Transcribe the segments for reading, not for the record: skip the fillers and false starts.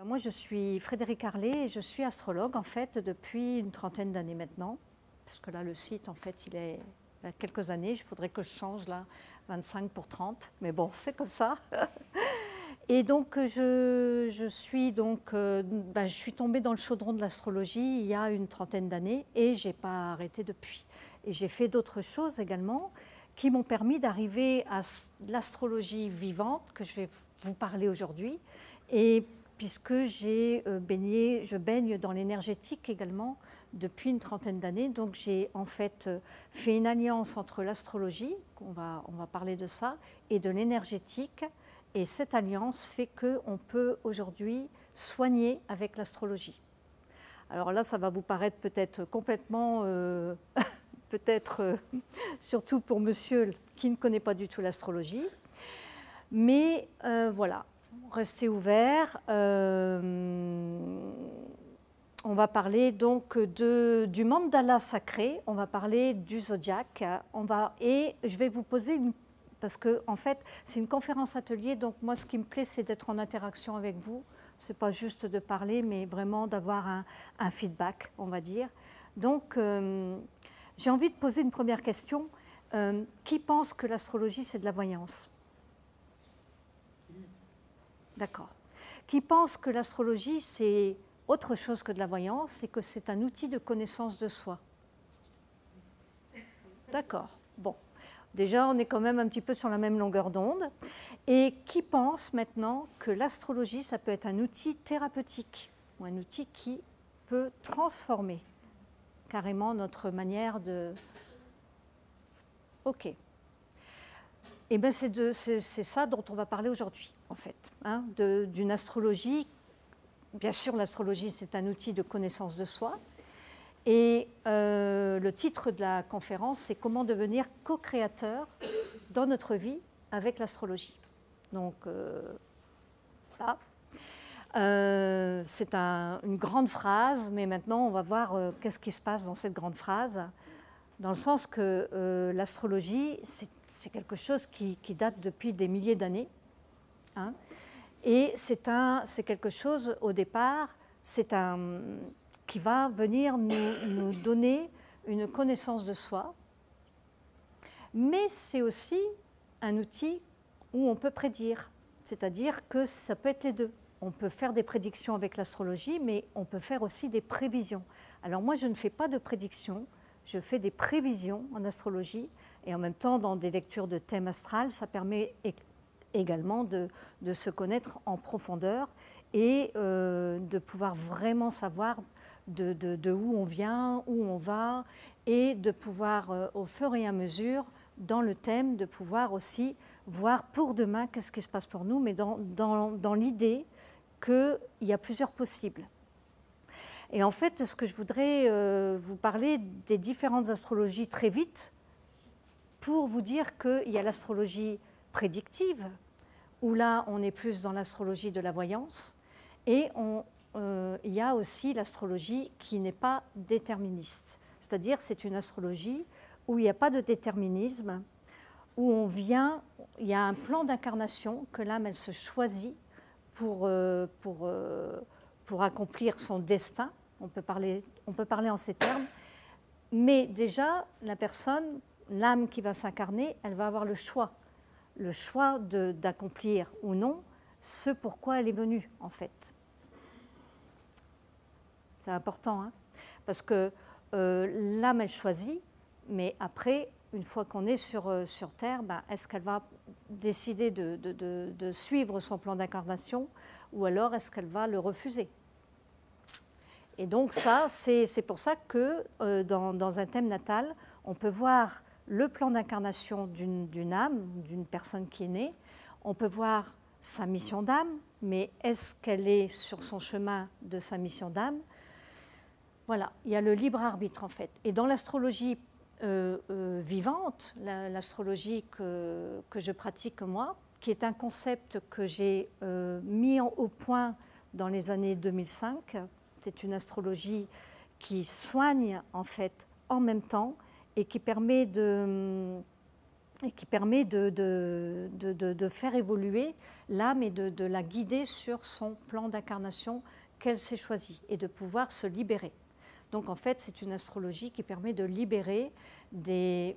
Moi, je suis Frédérique Harlet et je suis astrologue en fait depuis une trentaine d'années maintenant. Parce que là, le site, en fait, il a quelques années. Il faudrait que je change là, 25 pour 30. Mais bon, c'est comme ça. Et donc, je suis tombée dans le chaudron de l'astrologie il y a une trentaine d'années et je n'ai pas arrêté depuis. Et j'ai fait d'autres choses également qui m'ont permis d'arriver à l'astrologie vivante que je vais vous parler aujourd'hui. Et puisque je baigne dans l'énergétique également depuis une trentaine d'années. Donc j'ai en fait fait une alliance entre l'astrologie, on va parler de ça, et de l'énergétique. Et cette alliance fait qu'on peut aujourd'hui soigner avec l'astrologie. Alors là, ça va vous paraître peut-être complètement, surtout pour monsieur qui ne connaît pas du tout l'astrologie. Mais voilà, restez ouverts. On va parler donc du mandala sacré, on va parler du zodiaque, et je vais vous poser parce que en fait c'est une conférence atelier, donc moi ce qui me plaît c'est d'être en interaction avec vous, c'est pas juste de parler mais vraiment d'avoir un feedback, on va dire. Donc j'ai envie de poser une première question. Qui pense que l'astrologie c'est de la voyance? D'accord. Qui pense que l'astrologie c'est autre chose que de la voyance, c'est que c'est un outil de connaissance de soi. D'accord. Bon. Déjà, on est quand même un petit peu sur la même longueur d'onde. Et qui pense maintenant que l'astrologie, ça peut être un outil thérapeutique, ou un outil qui peut transformer carrément notre manière de... OK. Et bien, c'est ça dont on va parler aujourd'hui, en fait, hein, d'une astrologie. Bien sûr, l'astrologie, c'est un outil de connaissance de soi. Et le titre de la conférence, c'est « Comment devenir co-créateur dans notre vie avec l'astrologie ». Donc, voilà. C'est une grande phrase, mais maintenant, on va voir qu'est-ce qui se passe dans cette grande phrase, dans le sens que l'astrologie, c'est quelque chose qui date depuis des milliers d'années, hein. Et c'est quelque chose, au départ, qui va venir nous donner une connaissance de soi, mais c'est aussi un outil où on peut prédire, c'est-à-dire que ça peut être les deux. On peut faire des prédictions avec l'astrologie, mais on peut faire aussi des prévisions. Alors moi, je ne fais pas de prédictions, je fais des prévisions en astrologie, et en même temps, dans des lectures de thème astral, ça permet également de se connaître en profondeur et de pouvoir vraiment savoir de où on vient, où on va, et de pouvoir, au fur et à mesure, dans le thème, de pouvoir aussi voir pour demain qu'est-ce qui se passe pour nous, mais dans l'idée qu'il y a plusieurs possibles. Et en fait, ce que je voudrais vous parler des différentes astrologies très vite, pour vous dire qu'il y a l'astrologie prédictive, où là, on est plus dans l'astrologie de la voyance, et il y a aussi l'astrologie qui n'est pas déterministe. C'est-à-dire, c'est une astrologie où il n'y a pas de déterminisme, où il y a un plan d'incarnation que l'âme, elle se choisit pour accomplir son destin. On peut parler en ces termes. Mais déjà, la personne, l'âme qui va s'incarner, elle va avoir le choix d'accomplir ou non ce pourquoi elle est venue, en fait. C'est important, hein, parce que l'âme, elle choisit, mais après, une fois qu'on est sur Terre, ben, est-ce qu'elle va décider de suivre son plan d'incarnation ou alors est-ce qu'elle va le refuser? Et donc ça, c'est pour ça que dans un thème natal, on peut voir le plan d'incarnation d'une âme, d'une personne qui est née. On peut voir sa mission d'âme, mais est-ce qu'elle est sur son chemin de sa mission d'âme? Voilà, il y a le libre arbitre en fait. Et dans l'astrologie vivante, l'astrologie que je pratique moi, qui est un concept que j'ai mis au point dans les années 2005, c'est une astrologie qui soigne en fait en même temps et qui permet et qui permet de faire évoluer l'âme et de la guider sur son plan d'incarnation qu'elle s'est choisi et de pouvoir se libérer. Donc en fait, c'est une astrologie qui permet de libérer des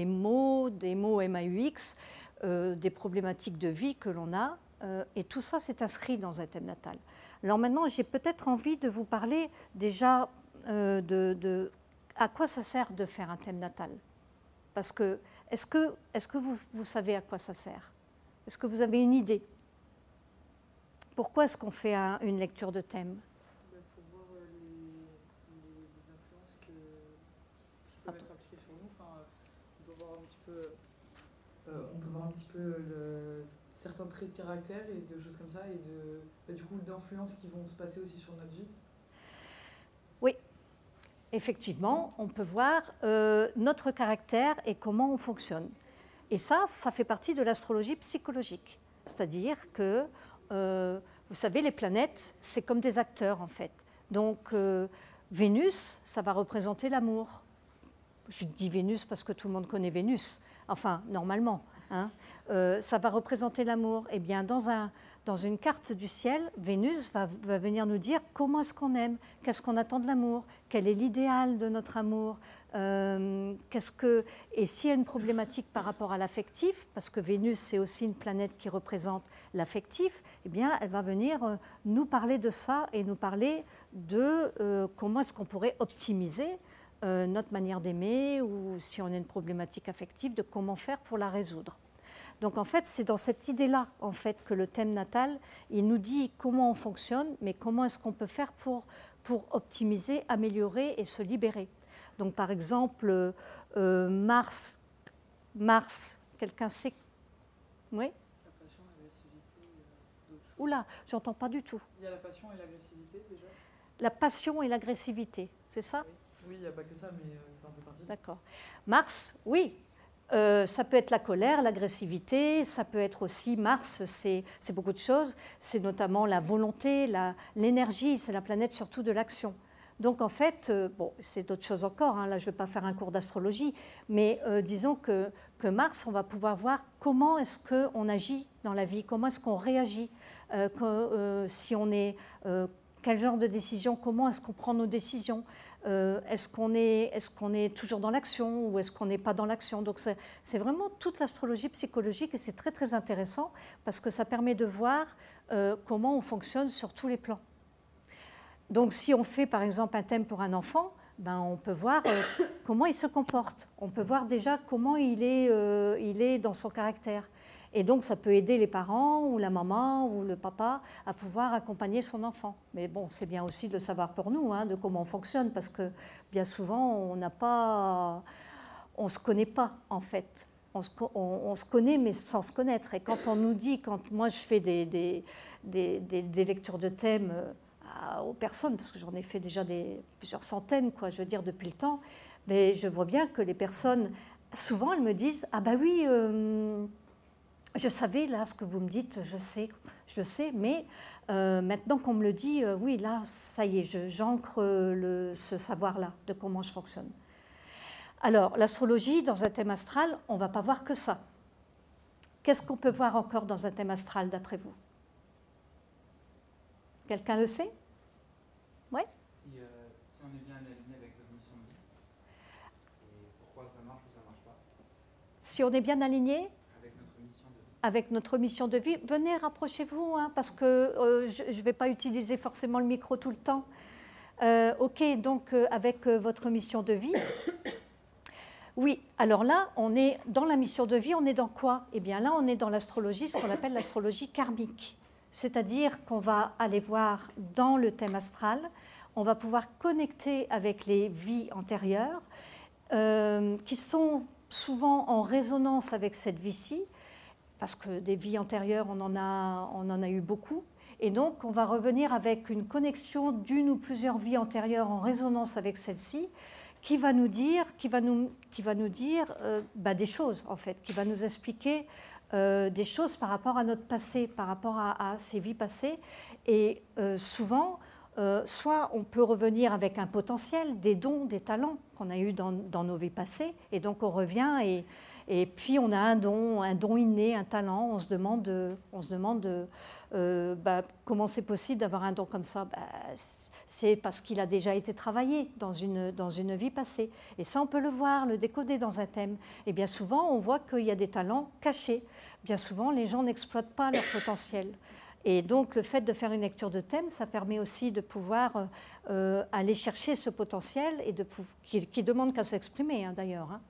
maux MAUX, des problématiques de vie que l'on a, et tout ça c'est inscrit dans un thème natal. Alors maintenant, j'ai peut-être envie de vous parler déjà à quoi ça sert de faire un thème natal. Parce que, est-ce que vous savez à quoi ça sert? Est-ce que vous avez une idée? Pourquoi est-ce qu'on fait une lecture de thème? Pour voir les influences qui peuvent être appliquées sur nous. Enfin, on peut voir un petit peu certains traits de caractère et de choses comme ça, et du coup d'influences qui vont se passer aussi sur notre vie. Oui, effectivement, on peut voir notre caractère et comment on fonctionne. Et ça fait partie de l'astrologie psychologique. C'est-à-dire que, vous savez, les planètes, c'est comme des acteurs en fait. Donc, Vénus, ça va représenter l'amour. Je dis Vénus parce que tout le monde connaît Vénus, enfin, normalement. Hein. Ça va représenter l'amour. Eh bien, dans une carte du ciel, Vénus va venir nous dire comment est-ce qu'on aime, qu'est-ce qu'on attend de l'amour, quel est l'idéal de notre amour, et s'il y a une problématique par rapport à l'affectif, parce que Vénus c'est aussi une planète qui représente l'affectif, eh bien, elle va venir nous parler de ça et nous parler de comment est-ce qu'on pourrait optimiser notre manière d'aimer, ou si on a une problématique affective, de comment faire pour la résoudre. Donc en fait, c'est dans cette idée-là en fait, que le thème natal, il nous dit comment on fonctionne, mais comment est-ce qu'on peut faire pour optimiser, améliorer et se libérer. Donc par exemple, Mars, quelqu'un sait? Oui? La passion, l'agressivité, d'autres choses. Oula, j'entends pas du tout. Il y a la passion et l'agressivité déjà. La passion et l'agressivité, c'est ça? Oui, il n'y a pas que ça, mais c'est un peu parti. D'accord. Mars, oui. Ça peut être la colère, l'agressivité, ça peut être aussi, Mars, c'est beaucoup de choses, c'est notamment la volonté, l'énergie, c'est la planète surtout de l'action. Donc en fait, bon, c'est d'autres choses encore, hein, là je ne vais pas faire un cours d'astrologie, mais disons que Mars, on va pouvoir voir comment est-ce qu'on agit dans la vie, comment est-ce qu'on réagit, si on est, quel genre de décision, comment est-ce qu'on prend nos décisions. Est-ce qu'on est toujours dans l'action ou est-ce qu'on n'est pas dans l'action? Donc c'est vraiment toute l'astrologie psychologique et c'est très très intéressant parce que ça permet de voir comment on fonctionne sur tous les plans. Donc si on fait par exemple un thème pour un enfant, ben, on peut voir comment il se comporte, on peut voir déjà comment il est dans son caractère. Et donc, ça peut aider les parents ou la maman ou le papa à pouvoir accompagner son enfant. Mais bon, c'est bien aussi de le savoir pour nous, hein, de comment on fonctionne, parce que bien souvent, on ne se connaît pas, en fait. On se connaît, mais sans se connaître. Et quand on nous dit, quand moi je fais des lectures de thèmes aux personnes, parce que j'en ai fait déjà plusieurs centaines, quoi, je veux dire, depuis le temps, mais je vois bien que les personnes, souvent, elles me disent « Ah bah oui, je savais, là, ce que vous me dites, je le sais, mais maintenant qu'on me le dit, oui, là, ça y est, j'ancre ce savoir-là de comment je fonctionne. » Alors, l'astrologie, dans un thème astral, on ne va pas voir que ça. Qu'est-ce qu'on peut voir encore dans un thème astral, d'après vous? Quelqu'un le sait? Oui? Si on est bien aligné avec notre mission de vie, et pourquoi ça marche ou ça ne marche pas? Si on est bien aligné avec notre mission de vie, venez, rapprochez-vous, hein, parce que je ne vais pas utiliser forcément le micro tout le temps. Ok, donc avec votre mission de vie. Oui, alors là, on est dans la mission de vie, on est dans quoi? Eh bien là, on est dans l'astrologie, ce qu'on appelle l'astrologie karmique. C'est-à-dire qu'on va aller voir dans le thème astral, on va pouvoir connecter avec les vies antérieures, qui sont souvent en résonance avec cette vie-ci, parce que des vies antérieures, on en a eu beaucoup. Et donc, on va revenir avec une connexion d'une ou plusieurs vies antérieures en résonance avec celle-ci, qui va nous dire, des choses, en fait, qui va nous expliquer des choses par rapport à notre passé, par rapport à ces vies passées. Et souvent, soit on peut revenir avec un potentiel, des dons, des talents qu'on a eus dans nos vies passées, et donc on revient Et puis on a un don inné, un talent. On se demande comment c'est possible d'avoir un don comme ça. C'est parce qu'il a déjà été travaillé dans une vie passée. Et ça, on peut le voir, le décoder dans un thème. Et bien souvent, on voit qu'il y a des talents cachés. Bien souvent, les gens n'exploitent pas leur potentiel. Et donc, le fait de faire une lecture de thème, ça permet aussi de pouvoir aller chercher ce potentiel et qui demande qu'à s'exprimer, hein, d'ailleurs. Hein.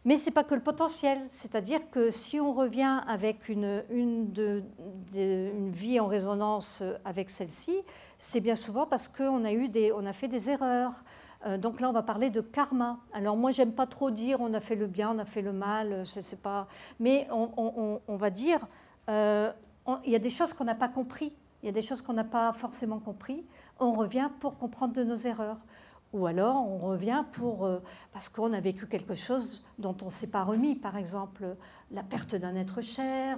Mais ce n'est pas que le potentiel, c'est-à-dire que si on revient avec une vie en résonance avec celle-ci, c'est bien souvent parce qu'on a fait des erreurs. Donc là, on va parler de karma. Alors moi, j'aime pas trop dire on a fait le bien, on a fait le mal, c'est pas... mais on va dire il y a des choses qu'on n'a pas compris, il y a des choses qu'on n'a pas forcément compris. On revient pour comprendre de nos erreurs. Ou alors on revient parce qu'on a vécu quelque chose dont on ne s'est pas remis, par exemple la perte d'un être cher,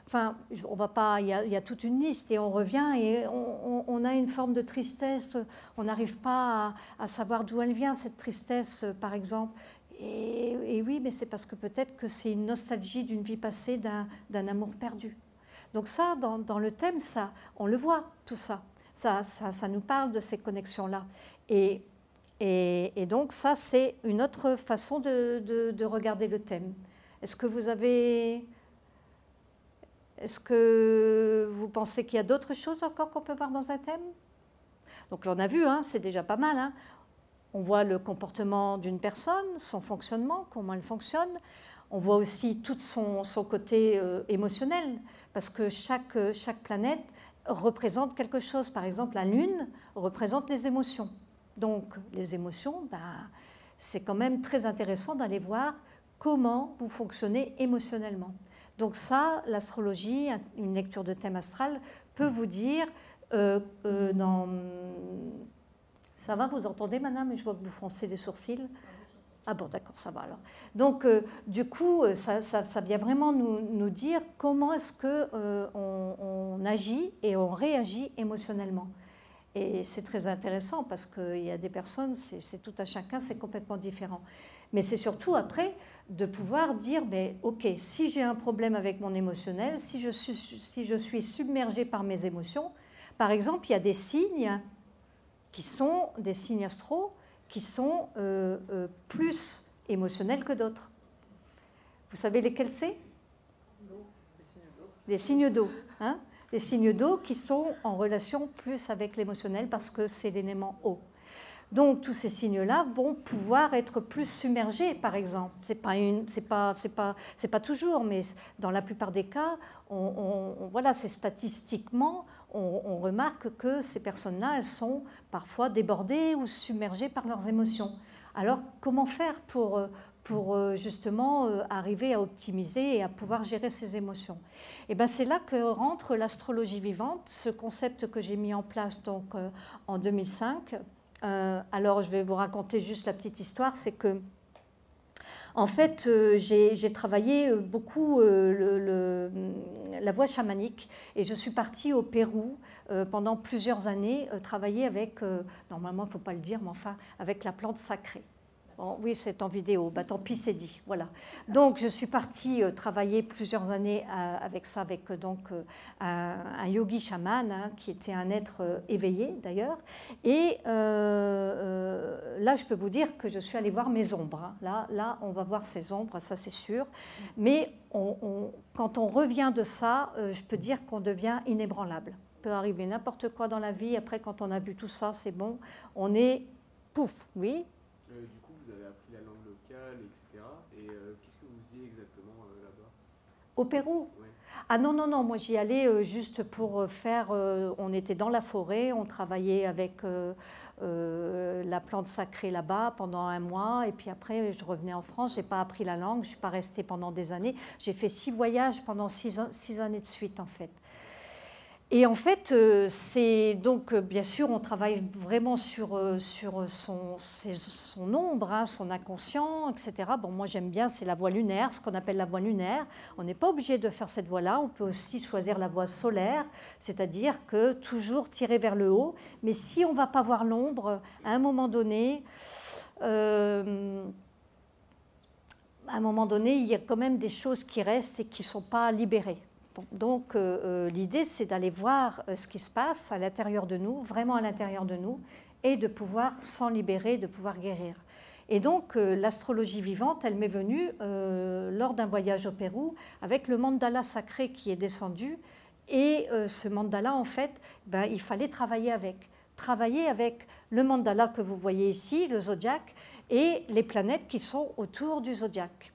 enfin on va pas, il y a toute une liste et on revient et on a une forme de tristesse, on n'arrive pas à savoir d'où elle vient cette tristesse, par exemple. Et oui, mais c'est parce que peut-être que c'est une nostalgie d'une vie passée, d'un amour perdu. Donc ça, dans le thème, ça, on le voit, tout ça. Ça nous parle de ces connexions-là. Et donc ça, c'est une autre façon de regarder le thème. Est-ce que vous pensez qu'il y a d'autres choses encore qu'on peut voir dans un thème? Donc là, on a vu, hein, c'est déjà pas mal. Hein. On voit le comportement d'une personne, son fonctionnement, comment elle fonctionne. On voit aussi tout son côté émotionnel, parce que chaque planète représente quelque chose. Par exemple, la Lune représente les émotions. Donc, les émotions, c'est quand même très intéressant d'aller voir comment vous fonctionnez émotionnellement. Donc ça, l'astrologie, une lecture de thème astral, peut vous dire... Ça va, vous entendez, madame? Je vois que vous froncez les sourcils. Ah bon, d'accord, ça va alors. Donc, du coup, ça vient vraiment nous dire comment est-ce qu'on agit et on réagit émotionnellement. Et c'est très intéressant parce qu'il y a des personnes, c'est tout à chacun, c'est complètement différent. Mais c'est surtout après de pouvoir dire, mais ok, si j'ai un problème avec mon émotionnel, si je suis submergée par mes émotions, par exemple, il y a des signes qui sont des signes astraux qui sont plus émotionnels que d'autres. Vous savez lesquels c'est? Les signes d'eau. Hein? Les signes d'eau qui sont en relation plus avec l'émotionnel parce que c'est l'élément eau. Donc tous ces signes-là vont pouvoir être plus submergés, par exemple. C'est pas toujours, mais dans la plupart des cas, voilà, c'est statistiquement, on remarque que ces personnes-là, elles sont parfois débordées ou submergées par leurs émotions. Alors comment faire pour justement arriver à optimiser et à pouvoir gérer ces émotions? Et bien c'est là que rentre l'astrologie vivante, ce concept que j'ai mis en place donc, en 2005. Alors je vais vous raconter juste la petite histoire, c'est que en fait j'ai travaillé beaucoup la voie chamanique et je suis partie au Pérou pendant plusieurs années travailler avec, normalement il ne faut pas le dire, mais enfin avec la plante sacrée. Bon, oui, c'est en vidéo, tant pis, c'est dit. Voilà. Donc, je suis partie travailler plusieurs années avec ça, avec donc, un yogi chaman, hein, qui était un être éveillé d'ailleurs. Et là, je peux vous dire que je suis allée voir mes ombres. Hein. Là, on va voir ces ombres, ça c'est sûr. Mais quand on revient de ça, je peux dire qu'on devient inébranlable. Il peut arriver n'importe quoi dans la vie. Après, quand on a vu tout ça, c'est bon. On est pouf, oui. Vous avez appris la langue locale, etc. Et qu'est-ce que vous faisiez exactement là-bas? Au Pérou? Oui. Ah non, moi j'y allais juste pour faire... on était dans la forêt, on travaillait avec la plante sacrée là-bas pendant 1 mois. Et puis après, je revenais en France, je n'ai pas appris la langue, je ne suis pas restée pendant des années. J'ai fait 6 voyages pendant 6 années de suite en fait. Et en fait, c'est donc, bien sûr, on travaille vraiment sur son ombre, hein, son inconscient, etc. Bon, moi, j'aime bien, c'est la voie lunaire, ce qu'on appelle la voie lunaire. On n'est pas obligé de faire cette voie-là. On peut aussi choisir la voie solaire, c'est-à-dire que toujours tirer vers le haut. Mais si on ne va pas voir l'ombre, à un moment donné... à un moment donné, il y a quand même des choses qui restent et qui ne sont pas libérées. Donc l'idée, c'est d'aller voir ce qui se passe à l'intérieur de nous, vraiment à l'intérieur de nous, et de pouvoir s'en libérer, de pouvoir guérir. Et donc l'astrologie vivante, elle m'est venue lors d'un voyage au Pérou avec le mandala sacré qui est descendu. Et ce mandala, en fait, il fallait travailler avec le mandala que vous voyez ici, le zodiaque, et les planètes qui sont autour du zodiaque.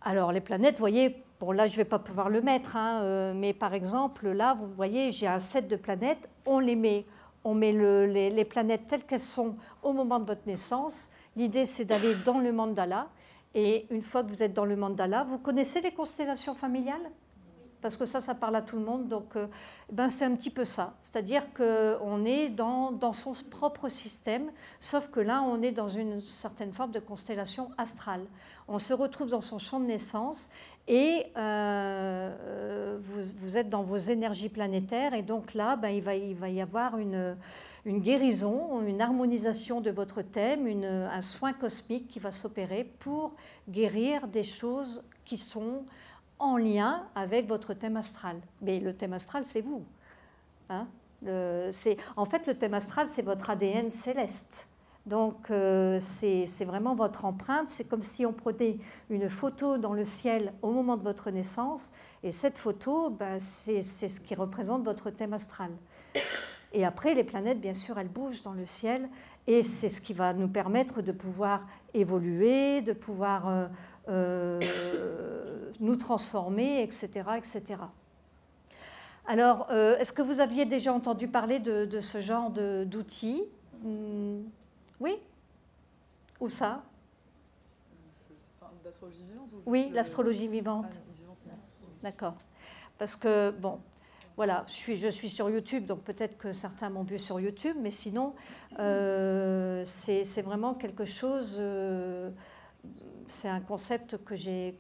Alors les planètes, vous voyez, bon là je ne vais pas pouvoir le mettre, hein, mais par exemple là vous voyez j'ai un set de planètes, on met les planètes telles qu'elles sont au moment de votre naissance. L'idée c'est d'aller dans le mandala, et une fois que vous êtes dans le mandala, vous connaissez les constellations familiales ? Parce que ça parle à tout le monde, donc c'est un petit peu ça. C'est-à-dire qu'on est dans son propre système, sauf que là, on est dans une certaine forme de constellation astrale. On se retrouve dans son champ de naissance et vous êtes dans vos énergies planétaires. Et donc là, il va y avoir une guérison, une harmonisation de votre thème, un soin cosmique qui va s'opérer pour guérir des choses qui sont en lien avec votre thème astral. Mais le thème astral, c'est vous. Hein, en fait, le thème astral, c'est votre ADN céleste. Donc, c'est vraiment votre empreinte. C'est comme si on prenait une photo dans le ciel au moment de votre naissance. Et cette photo, c'est ce qui représente votre thème astral. Et après, les planètes, bien sûr, elles bougent dans le ciel. Et c'est ce qui va nous permettre de pouvoir évoluer, de pouvoir nous transformer, etc., etc. Alors, est-ce que vous aviez déjà entendu parler de ce genre d'outils ? Oui ? Où ça ? D'astrologie vivante ou Oui, l'astrologie vivante. D'accord. Parce que, bon, voilà, je suis sur YouTube, donc peut-être que certains m'ont vu sur YouTube, mais sinon, c'est vraiment quelque chose... c'est un concept que j'ai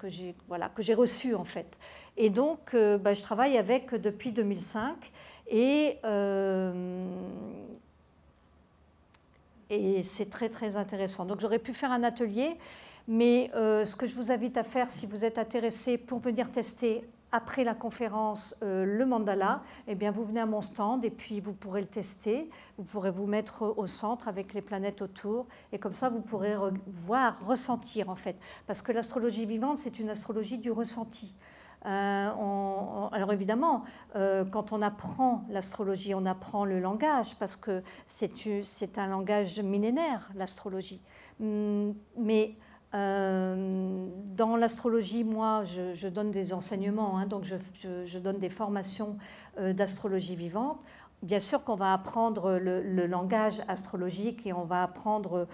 reçu, en fait. Et donc, je travaille avec depuis 2005, et c'est très, très intéressant. Donc, j'aurais pu faire un atelier, mais ce que je vous invite à faire, si vous êtes intéressé pour venir tester après la conférence le mandala, eh bien, vous venez à mon stand et puis vous pourrez le tester. Vous pourrez vous mettre au centre avec les planètes autour. Et comme ça, vous pourrez ressentir, en fait. Parce que l'astrologie vivante, c'est une astrologie du ressenti. Alors évidemment, quand on apprend l'astrologie, on apprend le langage, parce que c'est un langage millénaire, l'astrologie. Mais dans l'astrologie, moi, je donne des enseignements, hein, donc je donne des formations d'astrologie vivante. Bien sûr qu'on va apprendre le langage astrologique et on va apprendre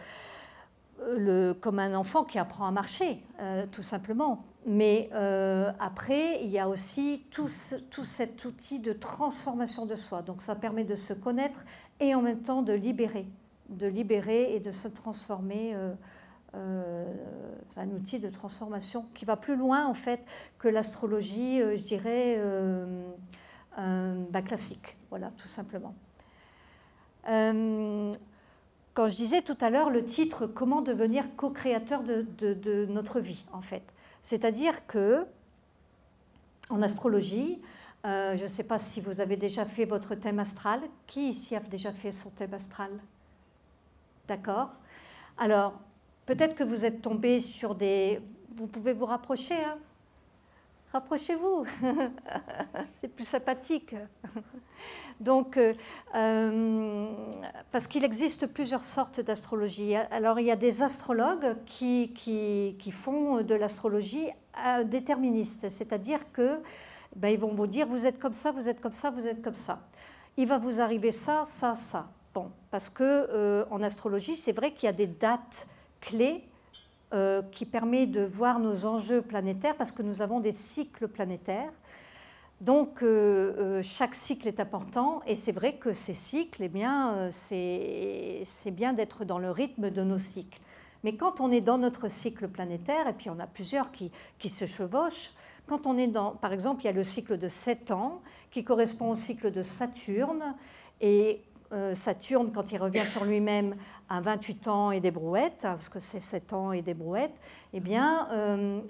comme un enfant qui apprend à marcher, tout simplement. Mais après, il y a aussi tout cet outil de transformation de soi. Donc ça permet de se connaître et en même temps de libérer et de se transformer. Un outil de transformation qui va plus loin en fait que l'astrologie, je dirais, classique. Voilà, tout simplement. Quand je disais tout à l'heure le titre « Comment devenir co-créateur de notre vie », en fait. C'est-à-dire que en astrologie, je ne sais pas si vous avez déjà fait votre thème astral. Qui ici a déjà fait son thème astral? D'accord. Alors, peut-être que vous êtes tombé sur des... Vous pouvez vous rapprocher, hein? Rapprochez-vous. C'est plus sympathique. Donc, parce qu'il existe plusieurs sortes d'astrologie. Alors, il y a des astrologues qui font de l'astrologie déterministe, c'est-à-dire que ils vont vous dire vous êtes comme ça, vous êtes comme ça, vous êtes comme ça. Il va vous arriver ça, ça, ça. Bon, parce que en astrologie, c'est vrai qu'il y a des dates clés qui permettent de voir nos enjeux planétaires, parce que nous avons des cycles planétaires. Donc, chaque cycle est important, et c'est vrai que ces cycles, eh bien, c'est bien d'être dans le rythme de nos cycles. Mais quand on est dans notre cycle planétaire, et puis on a plusieurs qui se chevauchent, quand on est dans, par exemple, il y a le cycle de 7 ans, qui correspond au cycle de Saturne, et Saturne, quand il revient sur lui-même à 28 ans et des brouettes, parce que c'est 7 ans et des brouettes, eh bien,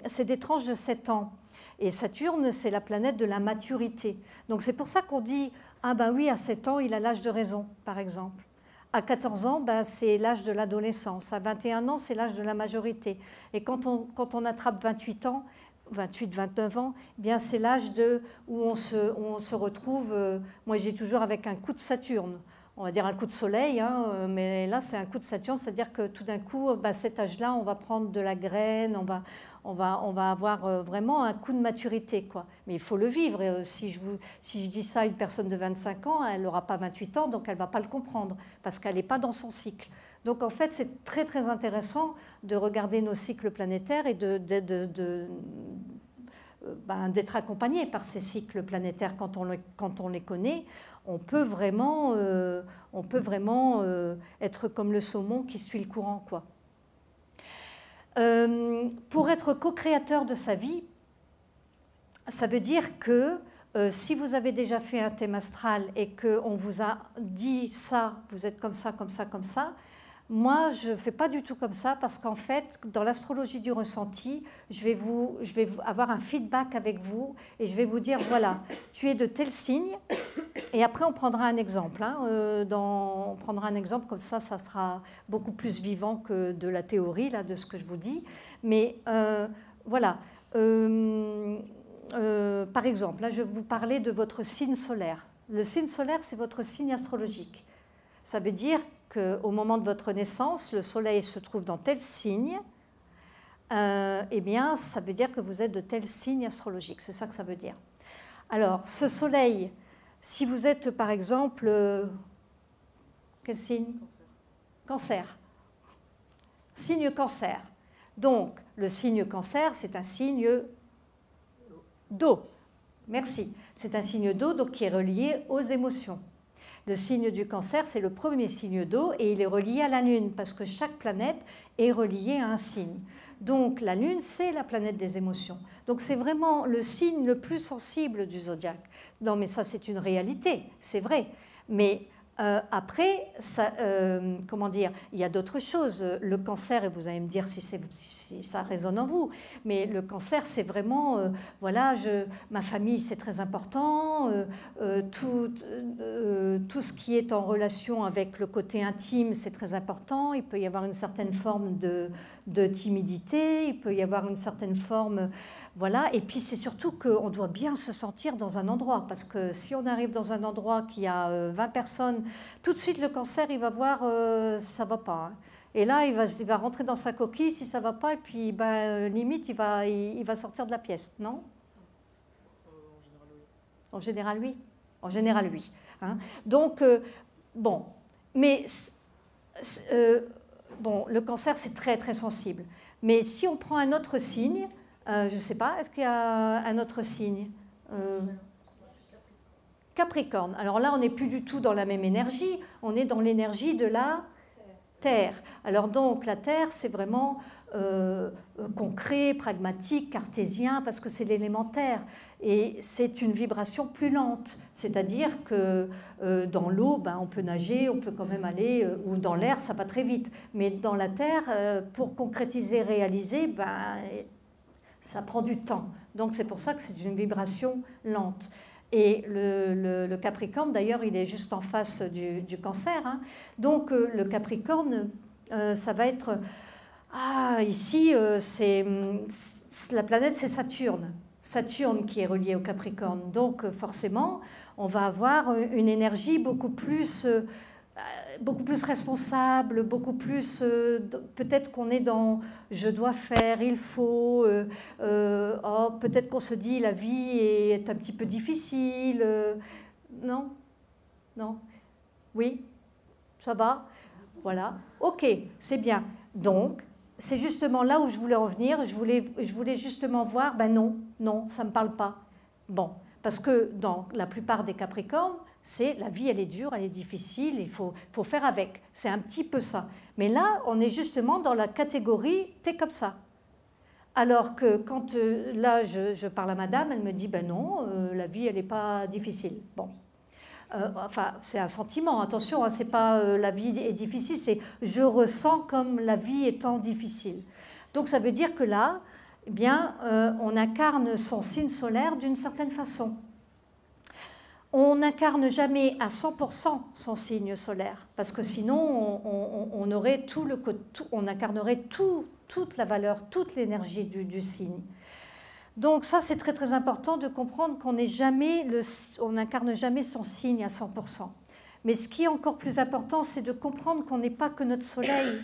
c'est des tranches de 7 ans. Et Saturne, c'est la planète de la maturité. Donc c'est pour ça qu'on dit, ah ben oui, à 7 ans, il a l'âge de raison, par exemple. À 14 ans, ben, c'est l'âge de l'adolescence. À 21 ans, c'est l'âge de la majorité. Et quand on attrape 28 ans, 28, 29 ans, eh bien c'est l'âge où on se retrouve, moi j'ai toujours avec un coup de Saturne, on va dire un coup de soleil, hein, mais là c'est un coup de Saturne, c'est-à-dire que tout d'un coup, bah, cet âge-là, on va prendre de la graine, on va avoir vraiment un coup de maturité, quoi. Mais il faut le vivre. Et, si je dis ça à une personne de 25 ans, elle n'aura pas 28 ans, donc elle ne va pas le comprendre, parce qu'elle n'est pas dans son cycle. Donc en fait, c'est très très intéressant de regarder nos cycles planétaires et d'être accompagné par ces cycles planétaires. Quand on les connaît, on peut vraiment être comme le saumon qui suit le courant, quoi. Pour être co-créateur de sa vie, ça veut dire que si vous avez déjà fait un thème astral et qu'on vous a dit ça, vous êtes comme ça, comme ça, comme ça, moi, je ne fais pas du tout comme ça parce qu'en fait, dans l'astrologie du ressenti, je vais avoir un feedback avec vous et je vais vous dire, voilà, tu es de tel signe. Et après, on prendra un exemple. Hein, on prendra un exemple, comme ça sera beaucoup plus vivant que de la théorie, là, de ce que je vous dis. Mais voilà. Par exemple, là, je vais vous parler de votre signe solaire. Le signe solaire, c'est votre signe astrologique. Ça veut dire qu'au moment de votre naissance, le soleil se trouve dans tel signe, eh bien, ça veut dire que vous êtes de tel signe astrologique. C'est ça que ça veut dire. Alors, ce soleil, si vous êtes, par exemple, quel signe ? Cancer. Signe cancer. Donc, le signe cancer, c'est un signe d'eau. Merci. C'est un signe d'eau donc, qui est relié aux émotions. Le signe du cancer, c'est le premier signe d'eau et il est relié à la Lune parce que chaque planète est reliée à un signe. Donc la Lune, c'est la planète des émotions. Donc c'est vraiment le signe le plus sensible du zodiaque. Non, mais ça, c'est une réalité, c'est vrai. Mais après, ça, comment dire, il y a d'autres choses. Le cancer, et vous allez me dire si ça résonne en vous, mais le cancer, c'est vraiment, voilà, ma famille, c'est très important. Tout ce qui est en relation avec le côté intime, c'est très important. Il peut y avoir une certaine forme de timidité, il peut y avoir une certaine forme... Voilà, et puis c'est surtout qu'on doit bien se sentir dans un endroit, parce que si on arrive dans un endroit qui a 20 personnes, tout de suite le cancer, il va voir, ça ne va pas. Hein. Et là, il va rentrer dans sa coquille si ça ne va pas, et puis limite, il va sortir de la pièce, non ? En général, oui. En général, oui. Hein. Donc, bon, mais bon, le cancer, c'est très, très sensible. Mais si on prend un autre signe... je ne sais pas, est-ce qu'il y a un autre signe ? Capricorne. Alors là, on n'est plus du tout dans la même énergie, on est dans l'énergie de la Terre. Alors donc, la Terre, c'est vraiment concret, pragmatique, cartésien, parce que c'est l'élémentaire. Et c'est une vibration plus lente. C'est-à-dire que dans l'eau, on peut nager, on peut quand même aller, ou dans l'air, ça va très vite. Mais dans la Terre, pour concrétiser, réaliser, ça prend du temps. Donc c'est pour ça que c'est une vibration lente. Et le Capricorne, d'ailleurs, il est juste en face du Cancer. Hein. Donc le Capricorne, ça va être... Ah, ici, la planète, c'est Saturne. Saturne qui est relié au Capricorne. Donc forcément, on va avoir une énergie beaucoup plus responsable, beaucoup plus... peut-être qu'on est dans « je dois faire, il faut peut-être qu'on se dit « la vie est un petit peu difficile Non ? Non ? Oui ? Ça va ? Voilà. Ok, c'est bien. Donc, c'est justement là où je voulais en venir. Je voulais justement voir, non, ça ne me parle pas. Bon, parce que dans la plupart des Capricornes, c'est la vie, elle est dure, elle est difficile, il faut faire avec. C'est un petit peu ça. Mais là, on est justement dans la catégorie « t'es comme ça ». Alors que quand là, je parle à madame, elle me dit « ben non, la vie, elle n'est pas difficile ». Bon. Enfin, c'est un sentiment, attention, hein, c'est pas la vie est difficile, c'est je ressens comme la vie étant difficile. Donc ça veut dire que là, eh bien, on incarne son signe solaire d'une certaine façon. On n'incarne jamais à 100% son signe solaire, parce que sinon on aurait on incarnerait toute la valeur, toute l'énergie du signe. Donc ça, c'est très très important de comprendre qu'on n'incarne jamais son signe à 100%. Mais ce qui est encore plus important, c'est de comprendre qu'on n'est pas que notre soleil.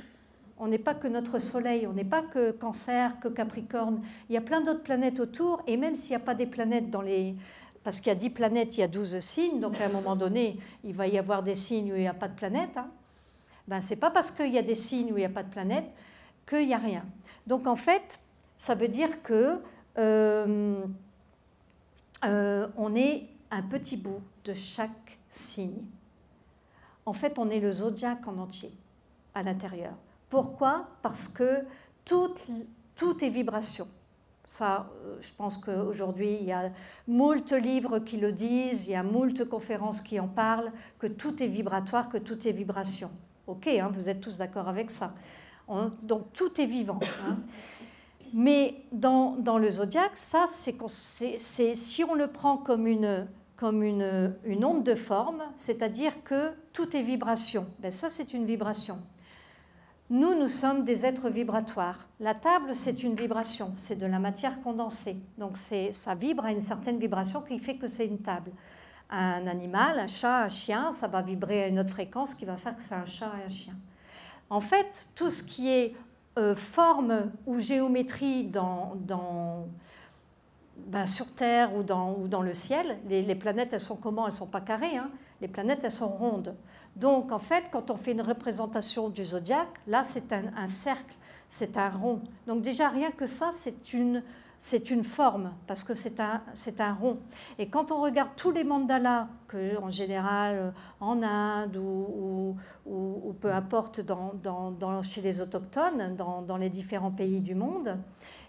On n'est pas que notre soleil, on n'est pas que Cancer, que Capricorne. Il y a plein d'autres planètes autour, et même s'il n'y a pas des planètes dans les... Parce qu'il y a 10 planètes, il y a 12 signes, donc à un moment donné, il va y avoir des signes où il n'y a pas de planète. Hein. Ben, ce n'est pas parce qu'il y a des signes où il n'y a pas de planète qu'il n'y a rien. Donc en fait, ça veut dire que on est un petit bout de chaque signe. En fait, on est le zodiaque en entier, à l'intérieur. Pourquoi? Parce que tout est vibration. Ça, je pense qu'aujourd'hui, il y a moult livres qui le disent, il y a moult conférences qui en parlent, que tout est vibratoire, que tout est vibration. Ok, hein, vous êtes tous d'accord avec ça. Donc, tout est vivant. Hein. Mais dans le zodiaque, ça, si on le prend comme une onde de forme, c'est-à-dire que tout est vibration. Ben ça, c'est une vibration. Nous sommes des êtres vibratoires. La table, c'est une vibration, c'est de la matière condensée. Donc ça vibre à une certaine vibration qui fait que c'est une table. Un animal, un chat, un chien, ça va vibrer à une autre fréquence qui va faire que c'est un chat et un chien. En fait, tout ce qui est forme ou géométrie sur Terre ou dans le ciel, les planètes, elles sont comment? Elles ne sont pas carrées, hein. Les planètes, elles sont rondes. Donc, en fait, quand on fait une représentation du zodiaque, là, c'est un cercle, c'est un rond. Donc, déjà, rien que ça, c'est une forme, parce que c'est un rond. Et quand on regarde tous les mandalas, en général, en Inde ou peu importe chez les autochtones, dans les différents pays du monde,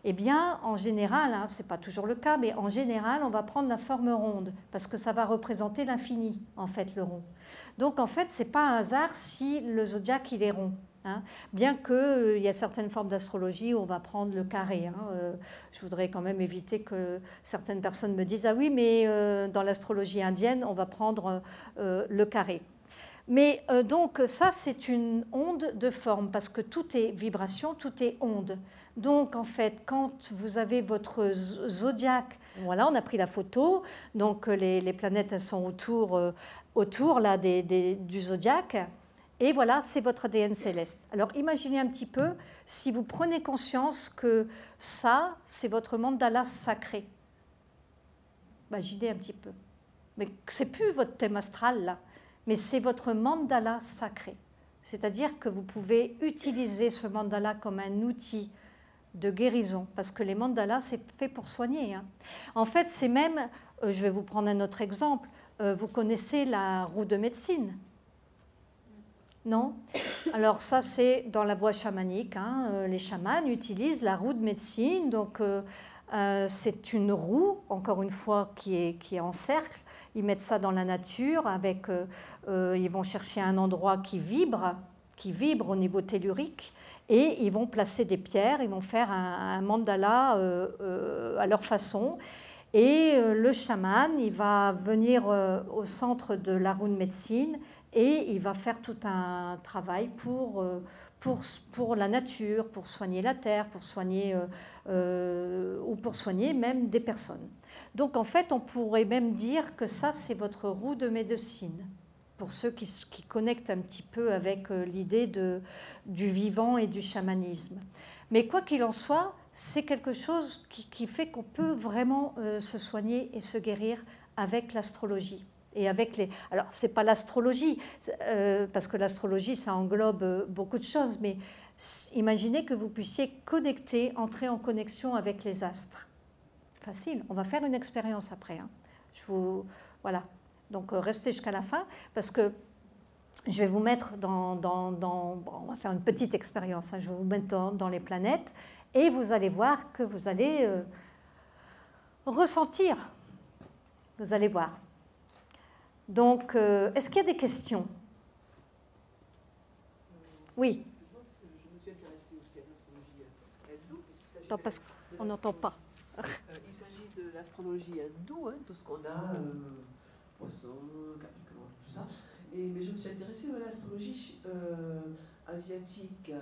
eh bien, en général, hein, ce n'est pas toujours le cas, mais en général, on va prendre la forme ronde, parce que ça va représenter l'infini, en fait, le rond. Donc, en fait, ce n'est pas un hasard si le zodiaque, il est rond. Hein. Bien qu'il y a certaines formes d'astrologie où on va prendre le carré. Hein. Je voudrais quand même éviter que certaines personnes me disent « Ah oui, mais dans l'astrologie indienne, on va prendre le carré ». Mais donc, ça, c'est une onde de forme, parce que tout est vibration, tout est onde. Donc, en fait, quand vous avez votre zodiaque, voilà, on a pris la photo, donc les planètes, elles sont autour là, du zodiaque, et voilà, c'est votre ADN céleste. Alors, imaginez un petit peu, si vous prenez conscience que ça, c'est votre mandala sacré. Imaginez un petit peu. Mais ce n'est plus votre thème astral, là, mais c'est votre mandala sacré. C'est-à-dire que vous pouvez utiliser ce mandala comme un outil de guérison, parce que les mandalas, c'est fait pour soigner. Hein. En fait, c'est même, je vais vous prendre un autre exemple, vous connaissez la roue de médecine? Non? Alors ça, c'est dans la voie chamanique. Hein. Les chamans utilisent la roue de médecine, donc c'est une roue, encore une fois, qui est en cercle. Ils mettent ça dans la nature, ils vont chercher un endroit qui vibre au niveau tellurique, et ils vont placer des pierres, ils vont faire un mandala à leur façon. Et le chaman, il va venir au centre de la roue de médecine et il va faire tout un travail pour la nature, pour soigner la terre, pour soigner même des personnes. Donc en fait, on pourrait même dire que ça, c'est votre roue de médecine, pour ceux qui connectent un petit peu avec l'idée du vivant et du chamanisme. Mais quoi qu'il en soit, c'est quelque chose qui fait qu'on peut vraiment se soigner et se guérir avec l'astrologie. Et avec alors, ce n'est pas l'astrologie, parce que l'astrologie, ça englobe beaucoup de choses, mais imaginez que vous puissiez entrer en connexion avec les astres. Facile, on va faire une expérience après. Hein. Voilà. Donc, restez jusqu'à la fin, parce que je vais vous mettre on va faire une petite expérience, hein, je vais vous mettre dans les planètes, et vous allez voir que vous allez ressentir. Vous allez voir. Donc, est-ce qu'il y a des questions? Oui. Excuse-moi, je me suis intéressée aussi à l'astrologie hindoue, puisqu'il s'agit Attends, parce qu'on n'entend pas. Il s'agit de l'astrologie hindoue, tout ce qu'on a, poisson, capricorne, tout ça. Mais je me suis intéressée à l'astrologie asiatique,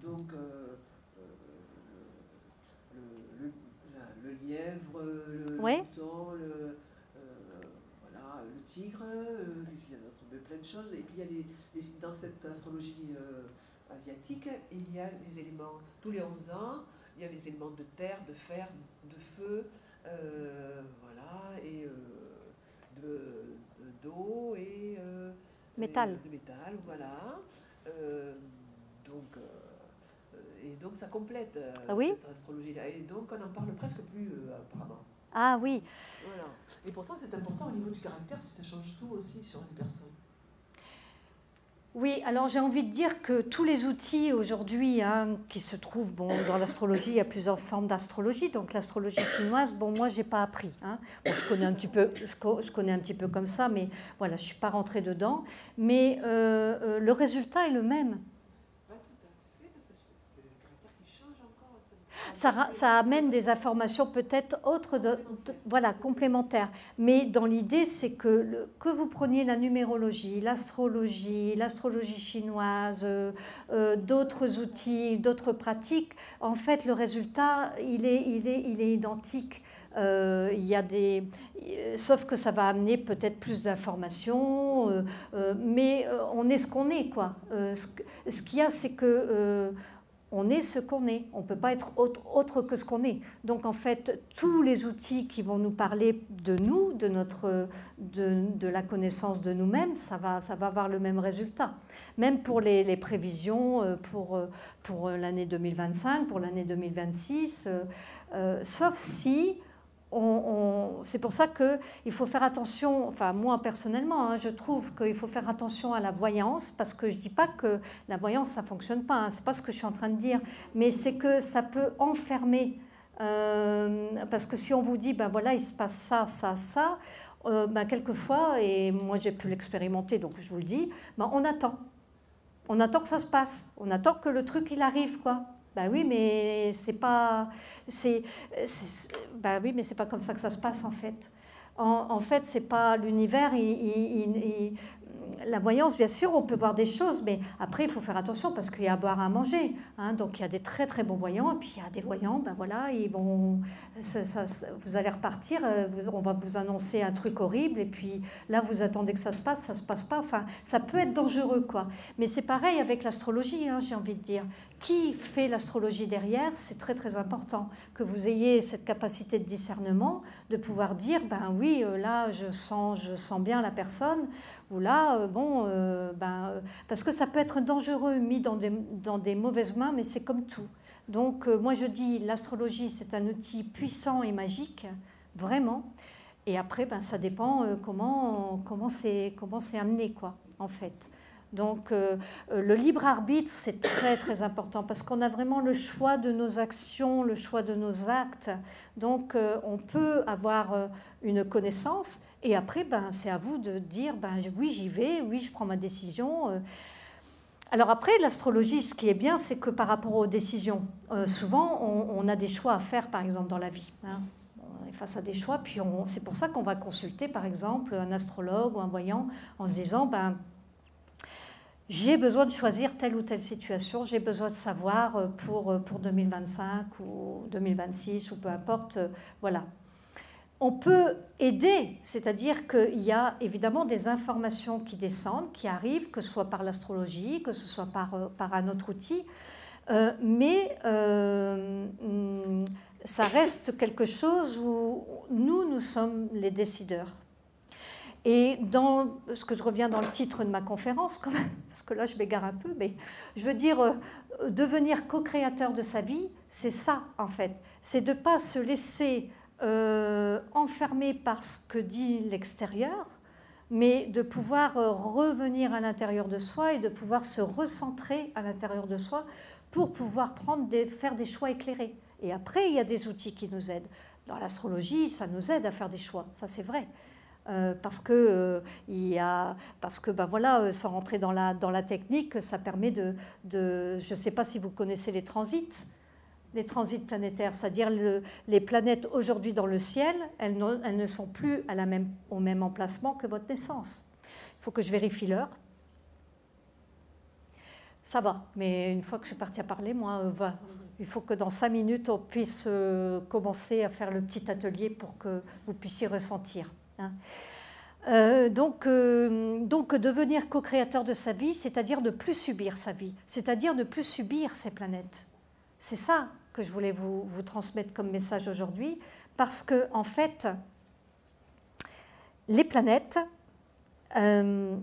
donc le lièvre, le mouton, voilà, le tigre, il y a plein de choses. Et puis il y a dans cette astrologie asiatique, il y a les éléments, tous les 11 ans, il y a les éléments de terre, de fer, de feu, voilà, et d'eau et métal. De métal, voilà. Donc ça complète cette astrologie-là. Et donc on n'en parle presque plus apparemment. Ah oui. Voilà. Et pourtant c'est important au niveau du caractère, ça change tout aussi sur une personne. Oui, alors j'ai envie de dire que tous les outils aujourd'hui qui se trouvent, dans l'astrologie, il y a plusieurs formes d'astrologie. Donc l'astrologie chinoise, moi j'ai pas appris. Je connais un petit peu, je connais un petit peu comme ça, mais voilà, je suis pas rentrée dedans. Mais le résultat est le même. Ça amène des informations peut-être autres, voilà, complémentaires. Mais dans l'idée, c'est que vous preniez la numérologie, l'astrologie chinoise, d'autres outils, d'autres pratiques, en fait, le résultat, il est identique. Il y a sauf que ça va amener peut-être plus d'informations, mais on est ce qu'on est, quoi. Ce qu'il y a, c'est que on est ce qu'on est. On ne peut pas être autre que ce qu'on est. Donc, en fait, tous les outils qui vont nous parler de nous, de la connaissance de nous-mêmes, ça va avoir le même résultat. Même pour les prévisions pour l'année 2025, pour l'année 2026, sauf si... c'est pour ça qu'il faut faire attention, enfin moi personnellement, je trouve qu'il faut faire attention à la voyance, parce que je ne dis pas que la voyance ça ne fonctionne pas, ce n'est pas ce que je suis en train de dire, mais c'est que ça peut enfermer, parce que si on vous dit, voilà, il se passe ça, ça, ça, quelquefois, et moi j'ai pu l'expérimenter, donc je vous le dis, on attend que ça se passe, on attend que le truc il arrive, quoi. Oui, mais c'est pas, oui, mais c'est pas comme ça que ça se passe en fait. En fait, c'est pas l'univers. La voyance, bien sûr, on peut voir des choses, mais après, il faut faire attention parce qu'il y a à boire, à manger. Donc, il y a des très très bons voyants, et puis il y a des voyants, voilà, vous allez repartir, on va vous annoncer un truc horrible, et puis là, vous attendez que ça se passe pas. Enfin, ça peut être dangereux, quoi. Mais c'est pareil avec l'astrologie, j'ai envie de dire. Qui fait l'astrologie derrière, c'est très très important que vous ayez cette capacité de discernement, de pouvoir dire, oui, là je sens bien la personne, ou là, parce que ça peut être dangereux, mis dans des mauvaises mains, mais c'est comme tout. Donc moi je dis, l'astrologie c'est un outil puissant et magique, vraiment, et après ça dépend comment c'est amené, quoi, en fait. Donc le libre arbitre, c'est très très important parce qu'on a vraiment le choix de nos actions, le choix de nos actes. Donc on peut avoir une connaissance et après c'est à vous de dire oui j'y vais, oui je prends ma décision. Alors après l'astrologie, ce qui est bien, c'est que par rapport aux décisions, souvent on a des choix à faire par exemple dans la vie. On est face à des choix, puis c'est pour ça qu'on va consulter par exemple un astrologue ou un voyant en se disant j'ai besoin de choisir telle ou telle situation, j'ai besoin de savoir pour 2025 ou 2026 ou peu importe, voilà. On peut aider, c'est-à-dire qu'il y a évidemment des informations qui descendent, qui arrivent, que ce soit par l'astrologie, que ce soit par un autre outil, mais ça reste quelque chose où nous sommes les décideurs. Et dans ce que je reviens dans le titre de ma conférence, quand même, parce que là je m'égare un peu, mais je veux dire, devenir co-créateur de sa vie, c'est ça en fait. C'est de ne pas se laisser enfermer par ce que dit l'extérieur, mais de pouvoir revenir à l'intérieur de soi et de pouvoir se recentrer à l'intérieur de soi pour pouvoir faire des choix éclairés. Et après, il y a des outils qui nous aident. Dans l'astrologie, ça nous aide à faire des choix, ça c'est vrai. parce que ben voilà, sans rentrer dans la technique, ça permet je ne sais pas si vous connaissez les transits planétaires, c'est-à-dire les planètes aujourd'hui dans le ciel, elles ne sont plus au même emplacement que votre naissance. Il faut que je vérifie l'heure. Ça va, mais une fois que je suis partie à parler, moi, il faut que dans 5 minutes, on puisse commencer à faire le petit atelier pour que vous puissiez ressentir. Hein. Donc devenir co-créateur de sa vie, c'est-à-dire ne plus subir sa vie, c'est-à-dire ne plus subir ces planètes. C'est ça que je voulais vous transmettre comme message aujourd'hui, parce que en fait, les planètes, elles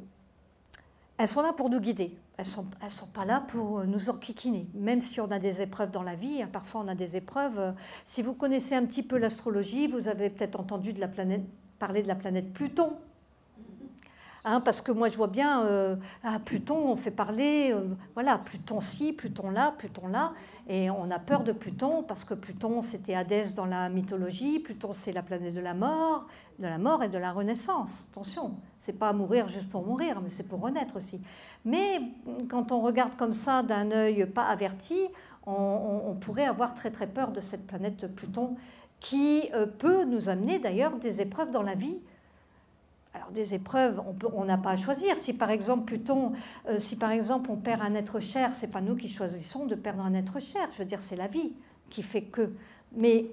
sont là pour nous guider. Elles sont pas là pour nous enquiquiner, même si on a des épreuves dans la vie. Hein, parfois, on a des épreuves. Si vous connaissez un petit peu l'astrologie, vous avez peut-être entendu parler de la planète Pluton. Hein, parce que moi, je vois bien, Pluton, on fait parler, voilà, Pluton ci, Pluton là, et on a peur de Pluton, parce que Pluton, c'était Hadès dans la mythologie, Pluton, c'est la planète de la mort et de la renaissance. Attention, c'est pas mourir juste pour mourir, mais c'est pour renaître aussi. Mais quand on regarde comme ça, d'un œil pas averti, on pourrait avoir très très peur de cette planète Pluton, qui peut nous amener d'ailleurs des épreuves dans la vie. Alors des épreuves, on n'a pas à choisir. Si par exemple Pluton, on perd un être cher, c'est pas nous qui choisissons de perdre un être cher. Je veux dire, c'est la vie qui fait que. Mais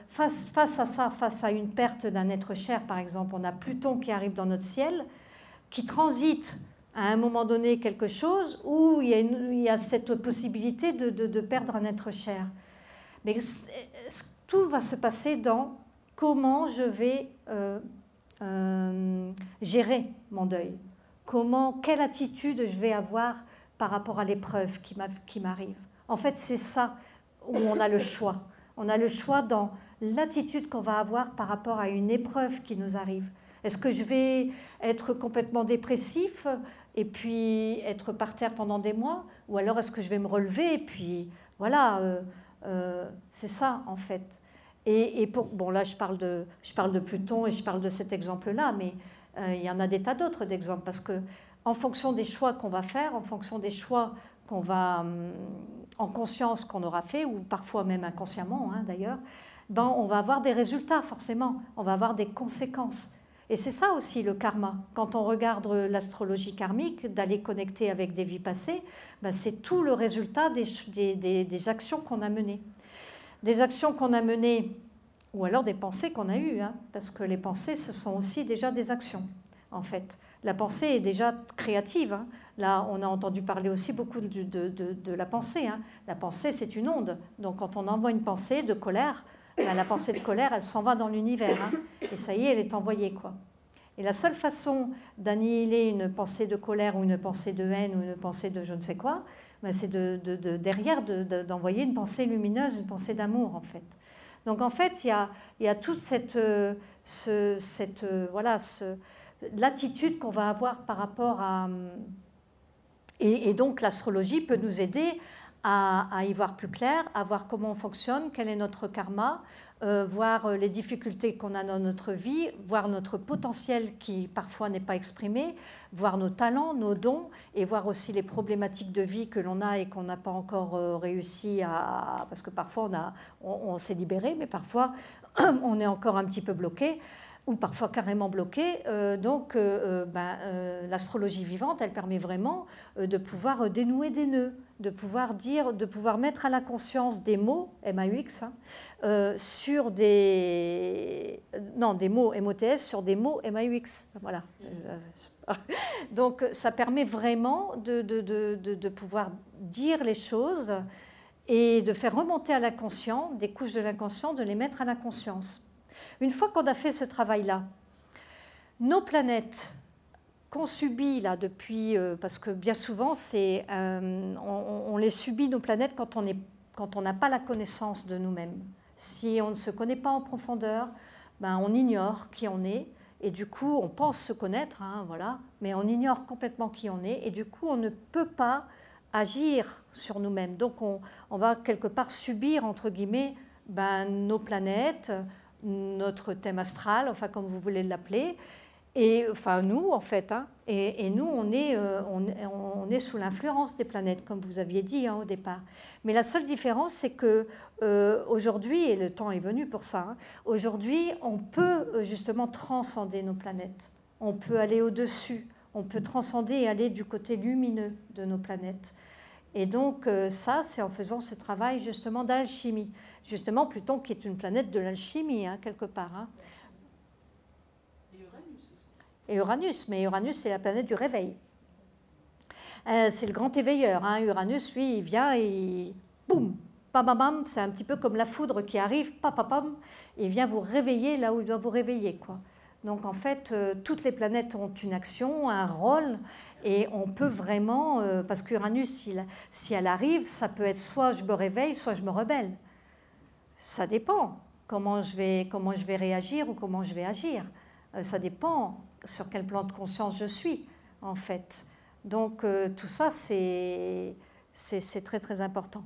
face à ça, face à une perte d'un être cher, par exemple, on a Pluton qui arrive dans notre ciel, qui transite à un moment donné quelque chose où il y a cette possibilité de perdre un être cher. Mais tout va se passer dans comment je vais gérer mon deuil. Quelle attitude je vais avoir par rapport à l'épreuve qui m'arrive. En fait, c'est ça où on a le choix. On a le choix dans l'attitude qu'on va avoir par rapport à une épreuve qui nous arrive. Est-ce que je vais être complètement dépressif et puis être par terre pendant des mois? Ou alors est-ce que je vais me relever et puis voilà, c'est ça en fait. Bon, là, je parle de Pluton et je parle de cet exemple-là, mais il y en a des tas d'autres d'exemples, parce qu'en fonction des choix qu'on va faire, en fonction des choix qu'on va, en conscience qu'on aura fait, ou parfois même inconsciemment hein, d'ailleurs, ben, on va avoir des résultats forcément, on va avoir des conséquences. Et c'est ça aussi le karma. Quand on regarde l'astrologie karmique, d'aller connecter avec des vies passées, ben, c'est tout le résultat des actions qu'on a menées. Des actions qu'on a menées, ou alors des pensées qu'on a eues, hein, parce que les pensées, ce sont aussi déjà des actions, en fait. La pensée est déjà créative. Hein. Là, on a entendu parler aussi beaucoup de la pensée. Hein. La pensée, c'est une onde. Donc, quand on envoie une pensée de colère, ben, la pensée de colère, elle s'en va dans l'univers. Hein, et ça y est, elle est envoyée, quoi. Et la seule façon d'annihiler une pensée de colère ou une pensée de haine ou une pensée de je ne sais quoi, ben c'est derrière d'envoyer une pensée lumineuse, une pensée d'amour, en fait. Donc, en fait, il y a toute l'attitude qu'on va avoir par rapport à... Et donc, l'astrologie peut nous aider à y voir plus clair, à voir comment on fonctionne, quel est notre karma, voir les difficultés qu'on a dans notre vie, voir notre potentiel qui parfois n'est pas exprimé, voir nos talents, nos dons, et voir aussi les problématiques de vie que l'on a et qu'on n'a pas encore réussi à... Parce que parfois on s'est libéré, mais parfois on est encore un petit peu bloqué, ou parfois carrément bloqué. Donc l'astrologie vivante, elle permet vraiment de pouvoir dénouer des nœuds, de pouvoir mettre à la conscience des mots, M-A-U-X, hein, sur des mots M-O-T-S, sur des mots M-A-U-X. Voilà. Donc ça permet vraiment de pouvoir dire les choses et de faire remonter à l'inconscient, des couches de l'inconscient, de les mettre à la conscience. Une fois qu'on a fait ce travail-là, nos planètes qu'on subit là depuis, parce que bien souvent on les subit, nos planètes, quand on n'a pas la connaissance de nous-mêmes. Si on ne se connaît pas en profondeur, ben on ignore qui on est, et du coup on pense se connaître, hein, voilà, mais on ignore complètement qui on est, et du coup on ne peut pas agir sur nous-mêmes. Donc on va quelque part subir, entre guillemets, ben, nos planètes, notre thème astral, enfin comme vous voulez l'appeler, et enfin nous en fait, hein, et nous on est sous l'influence des planètes, comme vous aviez dit hein, au départ. Mais la seule différence, c'est que aujourd'hui, et le temps est venu pour ça, hein, aujourd'hui on peut justement transcender nos planètes, on peut aller au-dessus, on peut transcender et aller du côté lumineux de nos planètes. Et donc ça, c'est en faisant ce travail justement d'alchimie. Justement, Pluton qui est une planète de l'alchimie, hein, quelque part. Hein. Et Uranus aussi. Et Uranus, mais Uranus, c'est la planète du réveil. C'est le grand éveilleur. Hein. Uranus, lui, il vient et boum, bam, bam, bam, c'est un petit peu comme la foudre qui arrive, pam, pam, pam, et il vient vous réveiller là où il doit vous réveiller, quoi. Donc en fait, toutes les planètes ont une action, un rôle, et on peut vraiment, parce qu'Uranus, si elle arrive, ça peut être soit je me réveille, soit je me rebelle. Ça dépend comment je vais réagir ou comment je vais agir. Ça dépend sur quel plan de conscience je suis, en fait. Donc tout ça, c'est très très important.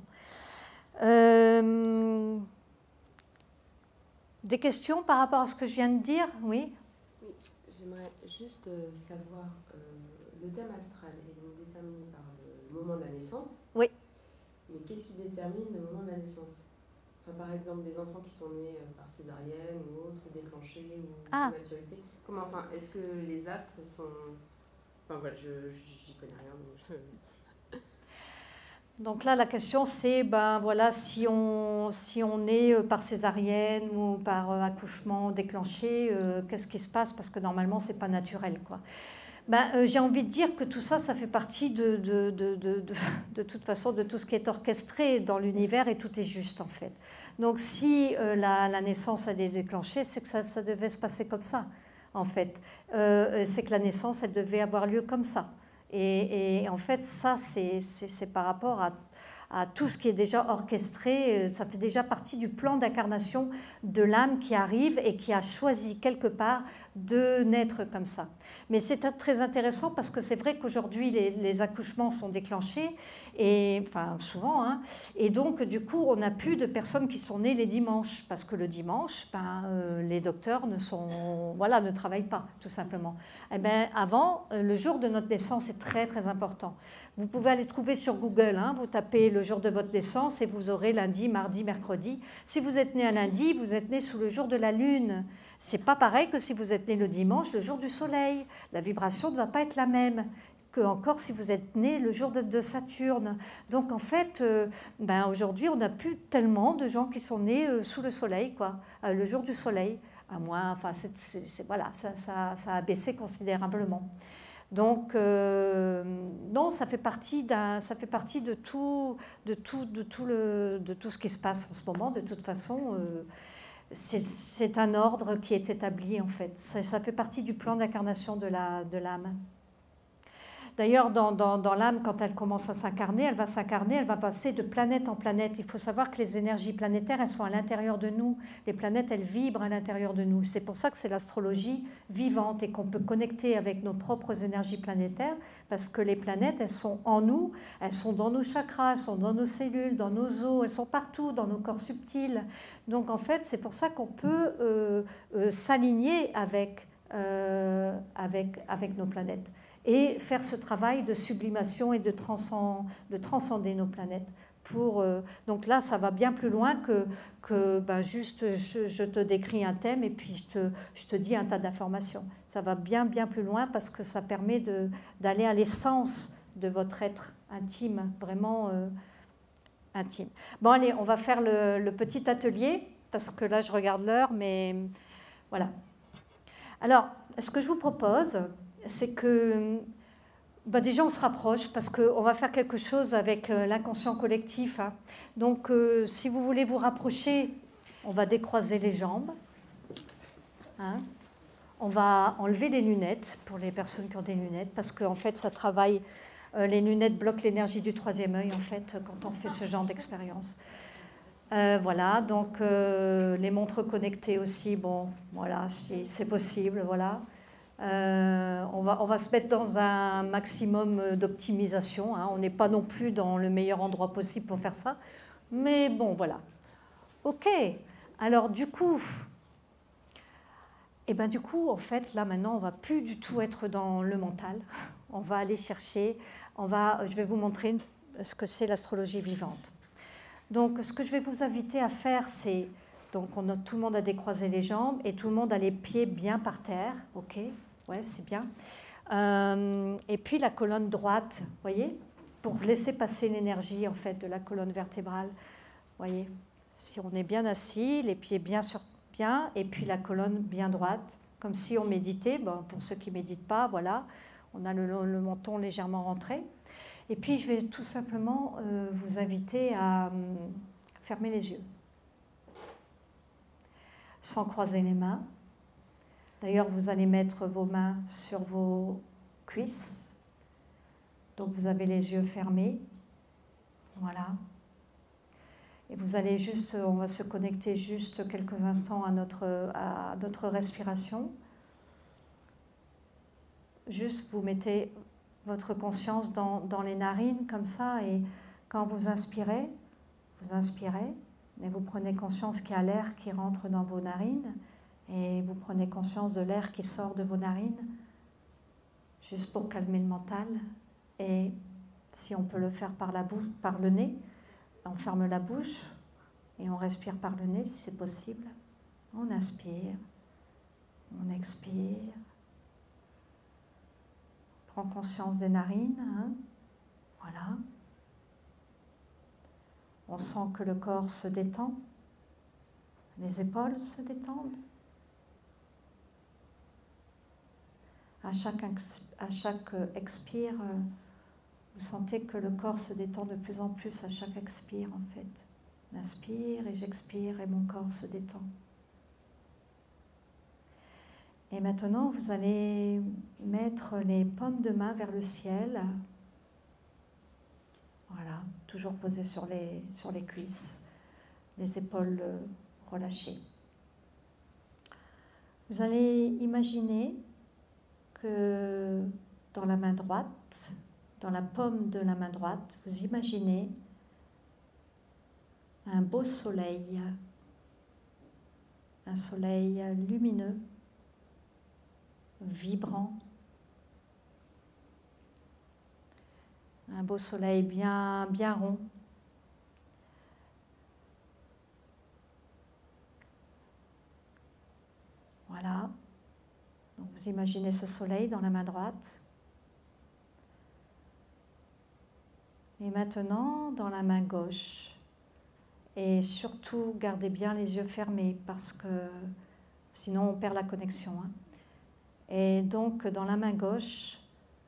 Des questions par rapport à ce que je viens de dire? Oui. Oui, j'aimerais juste savoir, le thème astral est donc déterminé par le moment de la naissance. Oui. Mais qu'est-ce qui détermine le moment de la naissance? Enfin, par exemple, des enfants qui sont nés par césarienne ou autre, déclenchés ou prématurité. Comment, enfin, est-ce que les astres sont... Enfin voilà, j'y connais rien. Donc là, la question, c'est, ben voilà, si on est par césarienne ou par accouchement déclenché, qu'est-ce qui se passe? Parce que normalement, c'est pas naturel, quoi. Ben, j'ai envie de dire que tout ça, ça fait partie de toute façon de tout ce qui est orchestré dans l'univers et tout est juste en fait. Donc si la naissance elle est déclenchée, c'est que ça devait se passer comme ça en fait. C'est que la naissance elle devait avoir lieu comme ça. Et en fait ça c'est par rapport à tout ce qui est déjà orchestré, ça fait déjà partie du plan d'incarnation de l'âme qui arrive et qui a choisi quelque part de naître comme ça. Mais c'est très intéressant parce que c'est vrai qu'aujourd'hui les accouchements sont déclenchés, et, enfin souvent, hein, et donc du coup on n'a plus de personnes qui sont nées les dimanches, parce que le dimanche, les docteurs ne travaillent pas tout simplement. Eh ben, avant, le jour de notre naissance est très très important. Vous pouvez aller trouver sur Google, hein, vous tapez le jour de votre naissance et vous aurez lundi, mardi, mercredi. Si vous êtes né un lundi, vous êtes né sous le jour de la lune. C'est pas pareil que si vous êtes né le dimanche, le jour du soleil. La vibration ne va pas être la même que encore si vous êtes né le jour de Saturne. Donc en fait, aujourd'hui, on n'a plus tellement de gens qui sont nés sous le soleil, quoi, le jour du soleil. À moins, enfin, voilà, ça a baissé considérablement. Donc non, ça fait partie de tout ce qui se passe en ce moment. De toute façon, c'est un ordre qui est établi en fait. Ça fait partie du plan d'incarnation de l'âme. D'ailleurs, dans l'âme, quand elle commence à s'incarner, elle va passer de planète en planète. Il faut savoir que les énergies planétaires, elles sont à l'intérieur de nous. Les planètes, elles vibrent à l'intérieur de nous. C'est pour ça que c'est l'astrologie vivante et qu'on peut connecter avec nos propres énergies planétaires, parce que les planètes, elles sont en nous, elles sont dans nos chakras, elles sont dans nos cellules, dans nos os, elles sont partout, dans nos corps subtils. Donc en fait, c'est pour ça qu'on peut s'aligner avec nos planètes et faire ce travail de sublimation et de transcender nos planètes. Donc là, ça va bien plus loin que juste je te décris un thème et puis je te dis un tas d'informations. Ça va bien plus loin parce que ça permet d'aller à l'essence de votre être intime, vraiment intime. Bon, allez, on va faire le petit atelier parce que là, je regarde l'heure, mais voilà. Alors, ce que je vous propose, c'est que déjà on se rapproche parce qu'on va faire quelque chose avec l'inconscient collectif. Hein. Donc si vous voulez vous rapprocher, on va décroiser les jambes. Hein. On va enlever les lunettes pour les personnes qui ont des lunettes parce qu'en fait ça travaille, les lunettes bloquent l'énergie du troisième œil en fait quand on fait ce genre d'expérience. Voilà, donc les montres connectées aussi, bon, voilà, si c'est possible, voilà. On va se mettre dans un maximum d'optimisation. Hein. On n'est pas non plus dans le meilleur endroit possible pour faire ça. Mais bon, voilà. OK. Alors, du coup, Et bien du coup, en fait, là maintenant, on ne va plus du tout être dans le mental. On va aller chercher, je vais vous montrer ce que c'est l'astrologie vivante. Donc, ce que je vais vous inviter à faire, c'est, donc tout le monde a décroisé les jambes et tout le monde a les pieds bien par terre, ok, ouais, c'est bien. Et puis la colonne droite, voyez, pour laisser passer l'énergie en fait de la colonne vertébrale, voyez. Si on est bien assis, les pieds bien et puis la colonne bien droite, comme si on méditait. Bon, pour ceux qui ne méditent pas, voilà, on a le menton légèrement rentré. Et puis je vais tout simplement vous inviter à fermer les yeux, sans croiser les mains. D'ailleurs, vous allez mettre vos mains sur vos cuisses. Donc vous avez les yeux fermés. Voilà. Et vous allez juste, on va se connecter juste quelques instants à notre respiration. Juste, vous mettez votre conscience dans les narines comme ça, et quand vous inspirez et vous prenez conscience qu'il y a l'air qui rentre dans vos narines et vous prenez conscience de l'air qui sort de vos narines, juste pour calmer le mental. Et si on peut le faire par la bouche, par le nez, on ferme la bouche et on respire par le nez si c'est possible. On inspire, on expire. Prends conscience des narines, hein. Voilà. On sent que le corps se détend, les épaules se détendent. À chaque expire, vous sentez que le corps se détend de plus en plus à chaque expire en fait. J'inspire et j'expire et mon corps se détend. Et maintenant, vous allez mettre les paumes de main vers le ciel. Voilà, toujours posées sur les cuisses, les épaules relâchées. Vous allez imaginer que dans la main droite, dans la paume de la main droite, vous imaginez un beau soleil, un soleil lumineux, vibrant, un beau soleil bien rond. Voilà. Donc vous imaginez ce soleil dans la main droite. Et maintenant, dans la main gauche. Et surtout, gardez bien les yeux fermés parce que sinon on perd la connexion. Hein. Et donc, dans la main gauche,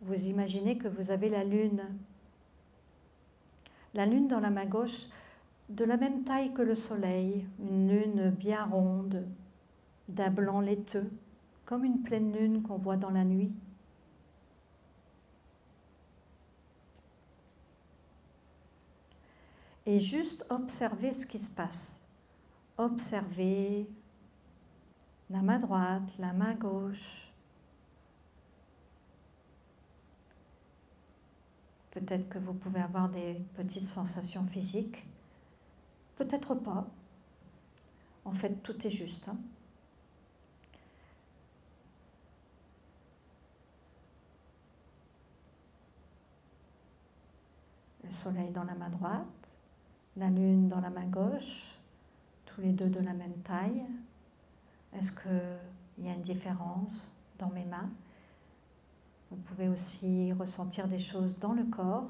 vous imaginez que vous avez la lune. La lune dans la main gauche, de la même taille que le soleil, une lune bien ronde, d'un blanc laiteux, comme une pleine lune qu'on voit dans la nuit. Et juste observez ce qui se passe. Observez la main droite, la main gauche. Peut-être que vous pouvez avoir des petites sensations physiques. Peut-être pas. En fait, tout est juste. Hein. Le soleil dans la main droite, la lune dans la main gauche, tous les deux de la même taille. Est-ce qu'il y a une différence dans mes mains? Vous pouvez aussi ressentir des choses dans le corps,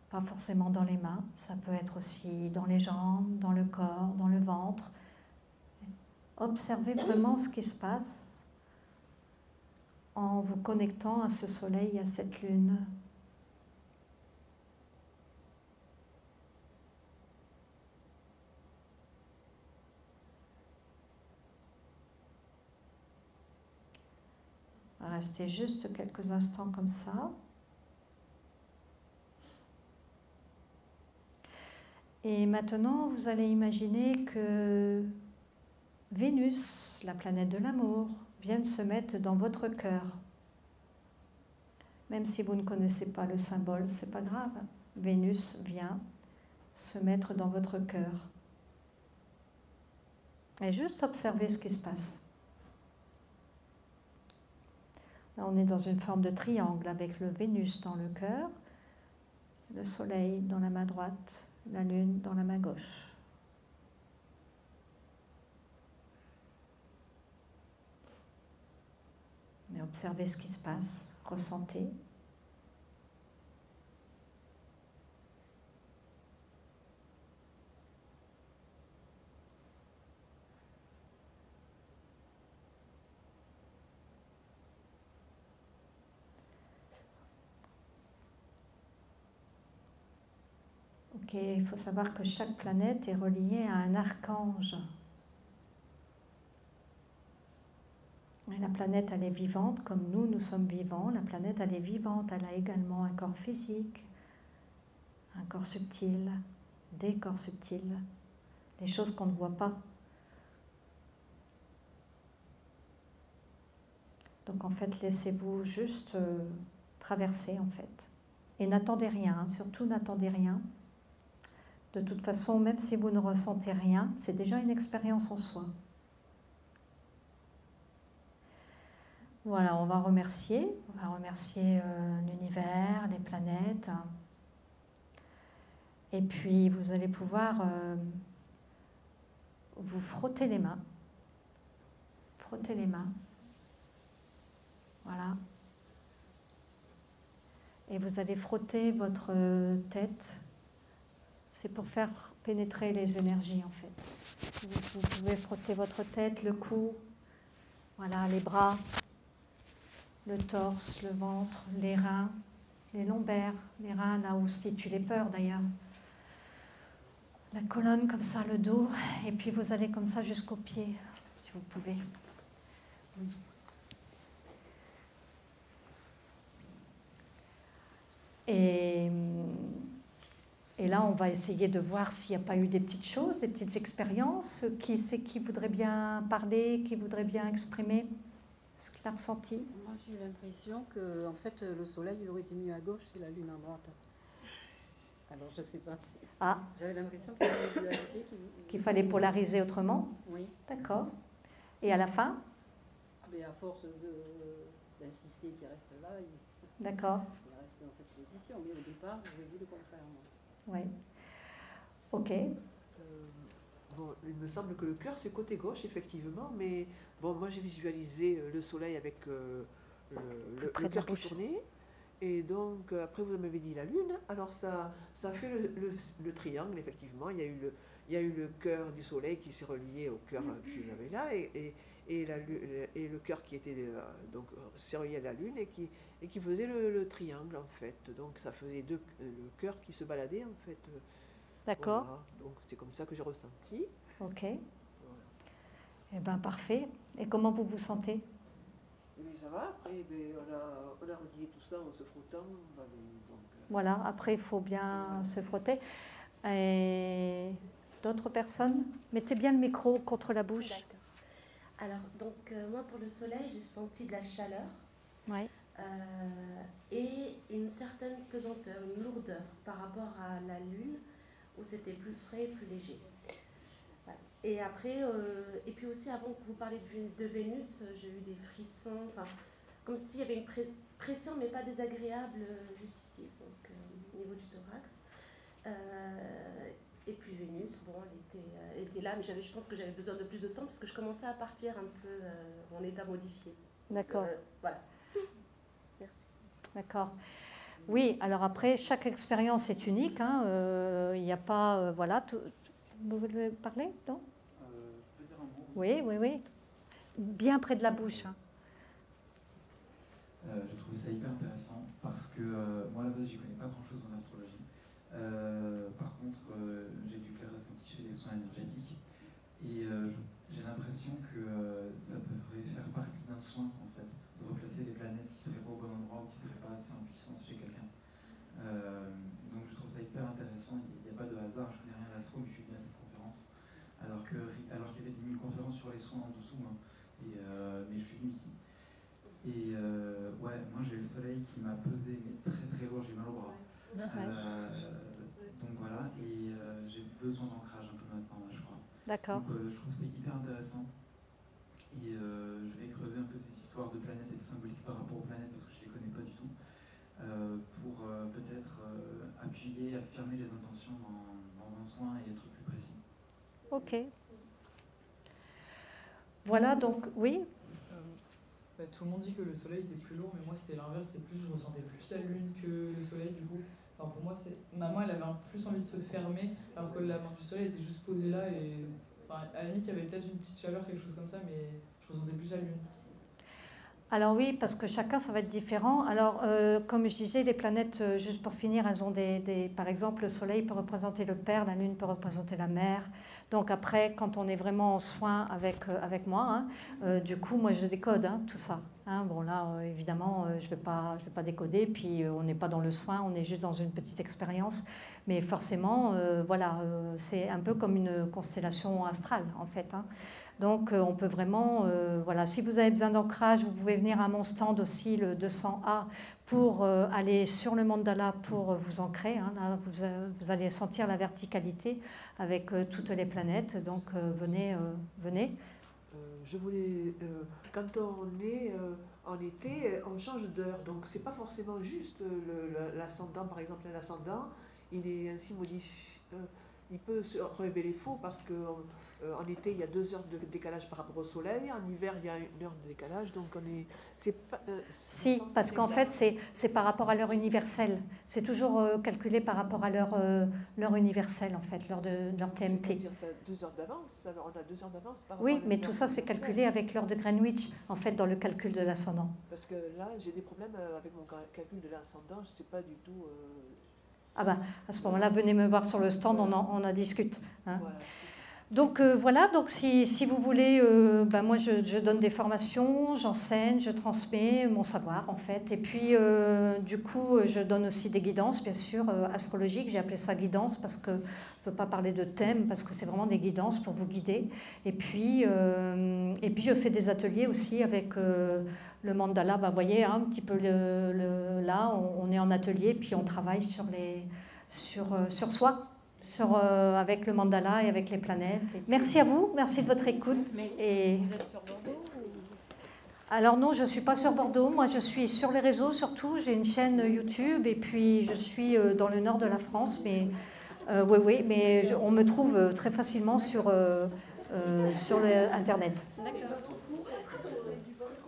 pas forcément dans les mains, ça peut être aussi dans les jambes, dans le corps, dans le ventre. Observez vraiment ce qui se passe en vous connectant à ce soleil, à cette lune. Restez juste quelques instants comme ça. Et maintenant, vous allez imaginer que Vénus, la planète de l'amour, vient se mettre dans votre cœur. Même si vous ne connaissez pas le symbole, c'est pas grave. Vénus vient se mettre dans votre cœur. Et juste observer ce qui se passe. Là, on est dans une forme de triangle avec le Vénus dans le cœur, le Soleil dans la main droite, la Lune dans la main gauche. Mais observez ce qui se passe, ressentez. Ok, il faut savoir que chaque planète est reliée à un archange. Et la planète, elle est vivante, comme nous, nous sommes vivants. La planète, elle est vivante, elle a également un corps physique, un corps subtil, des corps subtils, des choses qu'on ne voit pas. Donc en fait, laissez-vous juste traverser, en fait. Et n'attendez rien, hein, surtout n'attendez rien. De toute façon, même si vous ne ressentez rien, c'est déjà une expérience en soi. Voilà, on va remercier l'univers, les planètes. Et puis, vous allez pouvoir vous frotter les mains. Frotter les mains. Voilà. Et vous allez frotter votre tête. C'est pour faire pénétrer les énergies, en fait. Vous pouvez frotter votre tête, le cou, voilà, les bras, le torse, le ventre, les reins, les lombaires, les reins là où se situent les peurs d'ailleurs. La colonne comme ça, le dos, et puis vous allez comme ça jusqu'aux pieds, si vous pouvez. Et là, on va essayer de voir s'il n'y a pas eu des petites choses, des petites expériences. Qui c'est qui voudrait bien parler, qui voudrait bien exprimer ce qu'il a ressenti? Moi, j'ai eu l'impression que, en fait, le soleil, il aurait été mis à gauche et la lune à droite. Alors, je ne sais pas. Ah. J'avais l'impression qu'il y avait une dualité. Qu'il fallait polariser autrement? Oui. D'accord. Et à la fin? Mais à force d'insister qu'il reste là, d'accord. Il reste dans cette position. Mais au départ, j'avais dit le contraire. Oui. Ok. Bon, il me semble que le cœur, c'est côté gauche, effectivement, mais bon, moi j'ai visualisé le soleil avec le cœur qui tournait, et donc après vous m'avez dit la lune, alors ça fait le triangle, effectivement, il y a eu le cœur du soleil qui s'est relié au cœur qu'il y avait là, et le cœur qui était donc s'est relié à la lune et qui faisait le triangle, en fait, donc ça faisait le cœur qui se baladait, en fait. D'accord. Voilà. Donc c'est comme ça que j'ai ressenti. Ok. Voilà. Eh bien, parfait. Et comment vous vous sentez? Mais ça va, après on a relié tout ça en se frottant. Voilà, après il faut bien se frotter. Et d'autres personnes? Mettez bien le micro contre la bouche. D'accord. Alors, donc moi pour le soleil, j'ai senti de la chaleur. Ouais. Et une certaine pesanteur, une lourdeur par rapport à la lune, où c'était plus frais et plus léger. Voilà. Et après, et puis aussi avant que vous parliez de Vénus, j'ai eu des frissons, enfin, comme s'il y avait une pression, mais pas désagréable, juste ici, donc au niveau du thorax. Et puis Vénus, bon, elle était là, mais je pense que j'avais besoin de plus de temps parce que je commençais à partir un peu en état modifié. D'accord. Voilà. Merci. D'accord. Oui, alors après, chaque expérience est unique. Il n'y a pas... voilà. Vous voulez parler? Non? Je peux dire un mot? Oui, oui, oui. Bien près de la bouche. J'ai trouvé ça hyper intéressant parce que moi, à la base, je n'y connais pas grand-chose en astrologie. Par contre, j'ai du clair ressenti, je fais des soins énergétiques. Et j'ai l'impression que ça devrait faire partie d'un soin, en fait, de replacer les planètes qui ne seraient pas au bon endroit ou qui ne seraient pas assez en puissance chez quelqu'un. Donc je trouve ça hyper intéressant. Il n'y a pas de hasard, je ne connais rien à l'astro, mais je suis venu à cette conférence. Alors qu'il y avait une conférence sur les soins en dessous, hein, mais je suis venu ici. Et ouais, moi j'ai eu le soleil qui m'a pesé, mais très très lourd, j'ai mal au bras. Donc voilà, et j'ai besoin d'ancrage un peu maintenant, là, je crois. D'accord. Donc je trouve que c'est hyper intéressant. Et je vais creuser un peu ces histoires de planètes et de symboliques par rapport aux planètes parce que je ne les connais pas du tout. Pour peut-être appuyer, affirmer les intentions dans un soin et être plus précis. Ok. Voilà, donc, oui. Tout le monde dit que le soleil était plus lourd, mais moi c'était l'inverse, c'est plus, je ressentais plus la lune que le soleil du coup. Enfin, pour moi, ma main elle avait plus envie de se fermer, alors que la main du soleil était juste posée là et enfin, à la limite il y avait peut-être une petite chaleur, quelque chose comme ça, mais je ressentais plus la lune. Alors oui, parce que chacun, ça va être différent. Alors, comme je disais, les planètes, juste pour finir, elles ont par exemple, le Soleil peut représenter le Père, la Lune peut représenter la Mère. Donc après, quand on est vraiment en soin avec moi, hein, du coup, moi, je décode tout ça. Hein. Bon, là, évidemment, je vais pas décoder, puis on n'est pas dans le soin, on est juste dans une petite expérience. Mais forcément, voilà, c'est un peu comme une constellation astrale, en fait. Hein. Donc, on peut vraiment, voilà, si vous avez besoin d'ancrage, vous pouvez venir à mon stand aussi, le 200A, pour aller sur le mandala pour vous ancrer. Hein. Là, vous allez sentir la verticalité avec toutes les planètes. Donc, venez. Je voulais, quand on est en été, on change d'heure. Donc, c'est pas forcément juste l'ascendant. Par exemple, l'ascendant, il est ainsi modifié. Il peut se révéler faux parce qu'en été, il y a 2 heures de décalage par rapport au soleil. En hiver, il y a 1 heure de décalage. Donc, si, parce qu'en fait, c'est par rapport à l'heure universelle. C'est toujours calculé par rapport à l'heure universelle, en fait, l'heure TMT. C'est-à-dire ça a 2 heures d'avance. On a 2 heures d'avance par rapport Oui, mais tout ça, c'est calculé avec l'heure de Greenwich, en fait, dans le calcul de l'ascendant. Parce que là, j'ai des problèmes avec mon calcul de l'ascendant. Je ne sais pas du tout... Ah bah, à ce moment-là, venez me voir sur le stand, on en discute. Hein. Voilà. Donc voilà, donc si vous voulez, moi je donne des formations, j'enseigne, je transmets mon savoir en fait. Et puis du coup, je donne aussi des guidances, bien sûr, astrologiques. J'ai appelé ça guidance parce que je ne veux pas parler de thème, parce que c'est vraiment des guidances pour vous guider. Et puis je fais des ateliers aussi avec le mandala. Vous voyez, hein, un petit peu là, on est en atelier, puis on travaille sur soi. Avec le mandala et avec les planètes. Merci à vous, merci de votre écoute. Mais vous êtes sur Bordeaux ou... Alors non, je ne suis pas sur Bordeaux, moi je suis sur les réseaux surtout, j'ai une chaîne YouTube et puis je suis dans le nord de la France, mais oui, mais on me trouve très facilement sur Internet. D'accord.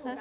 Hein?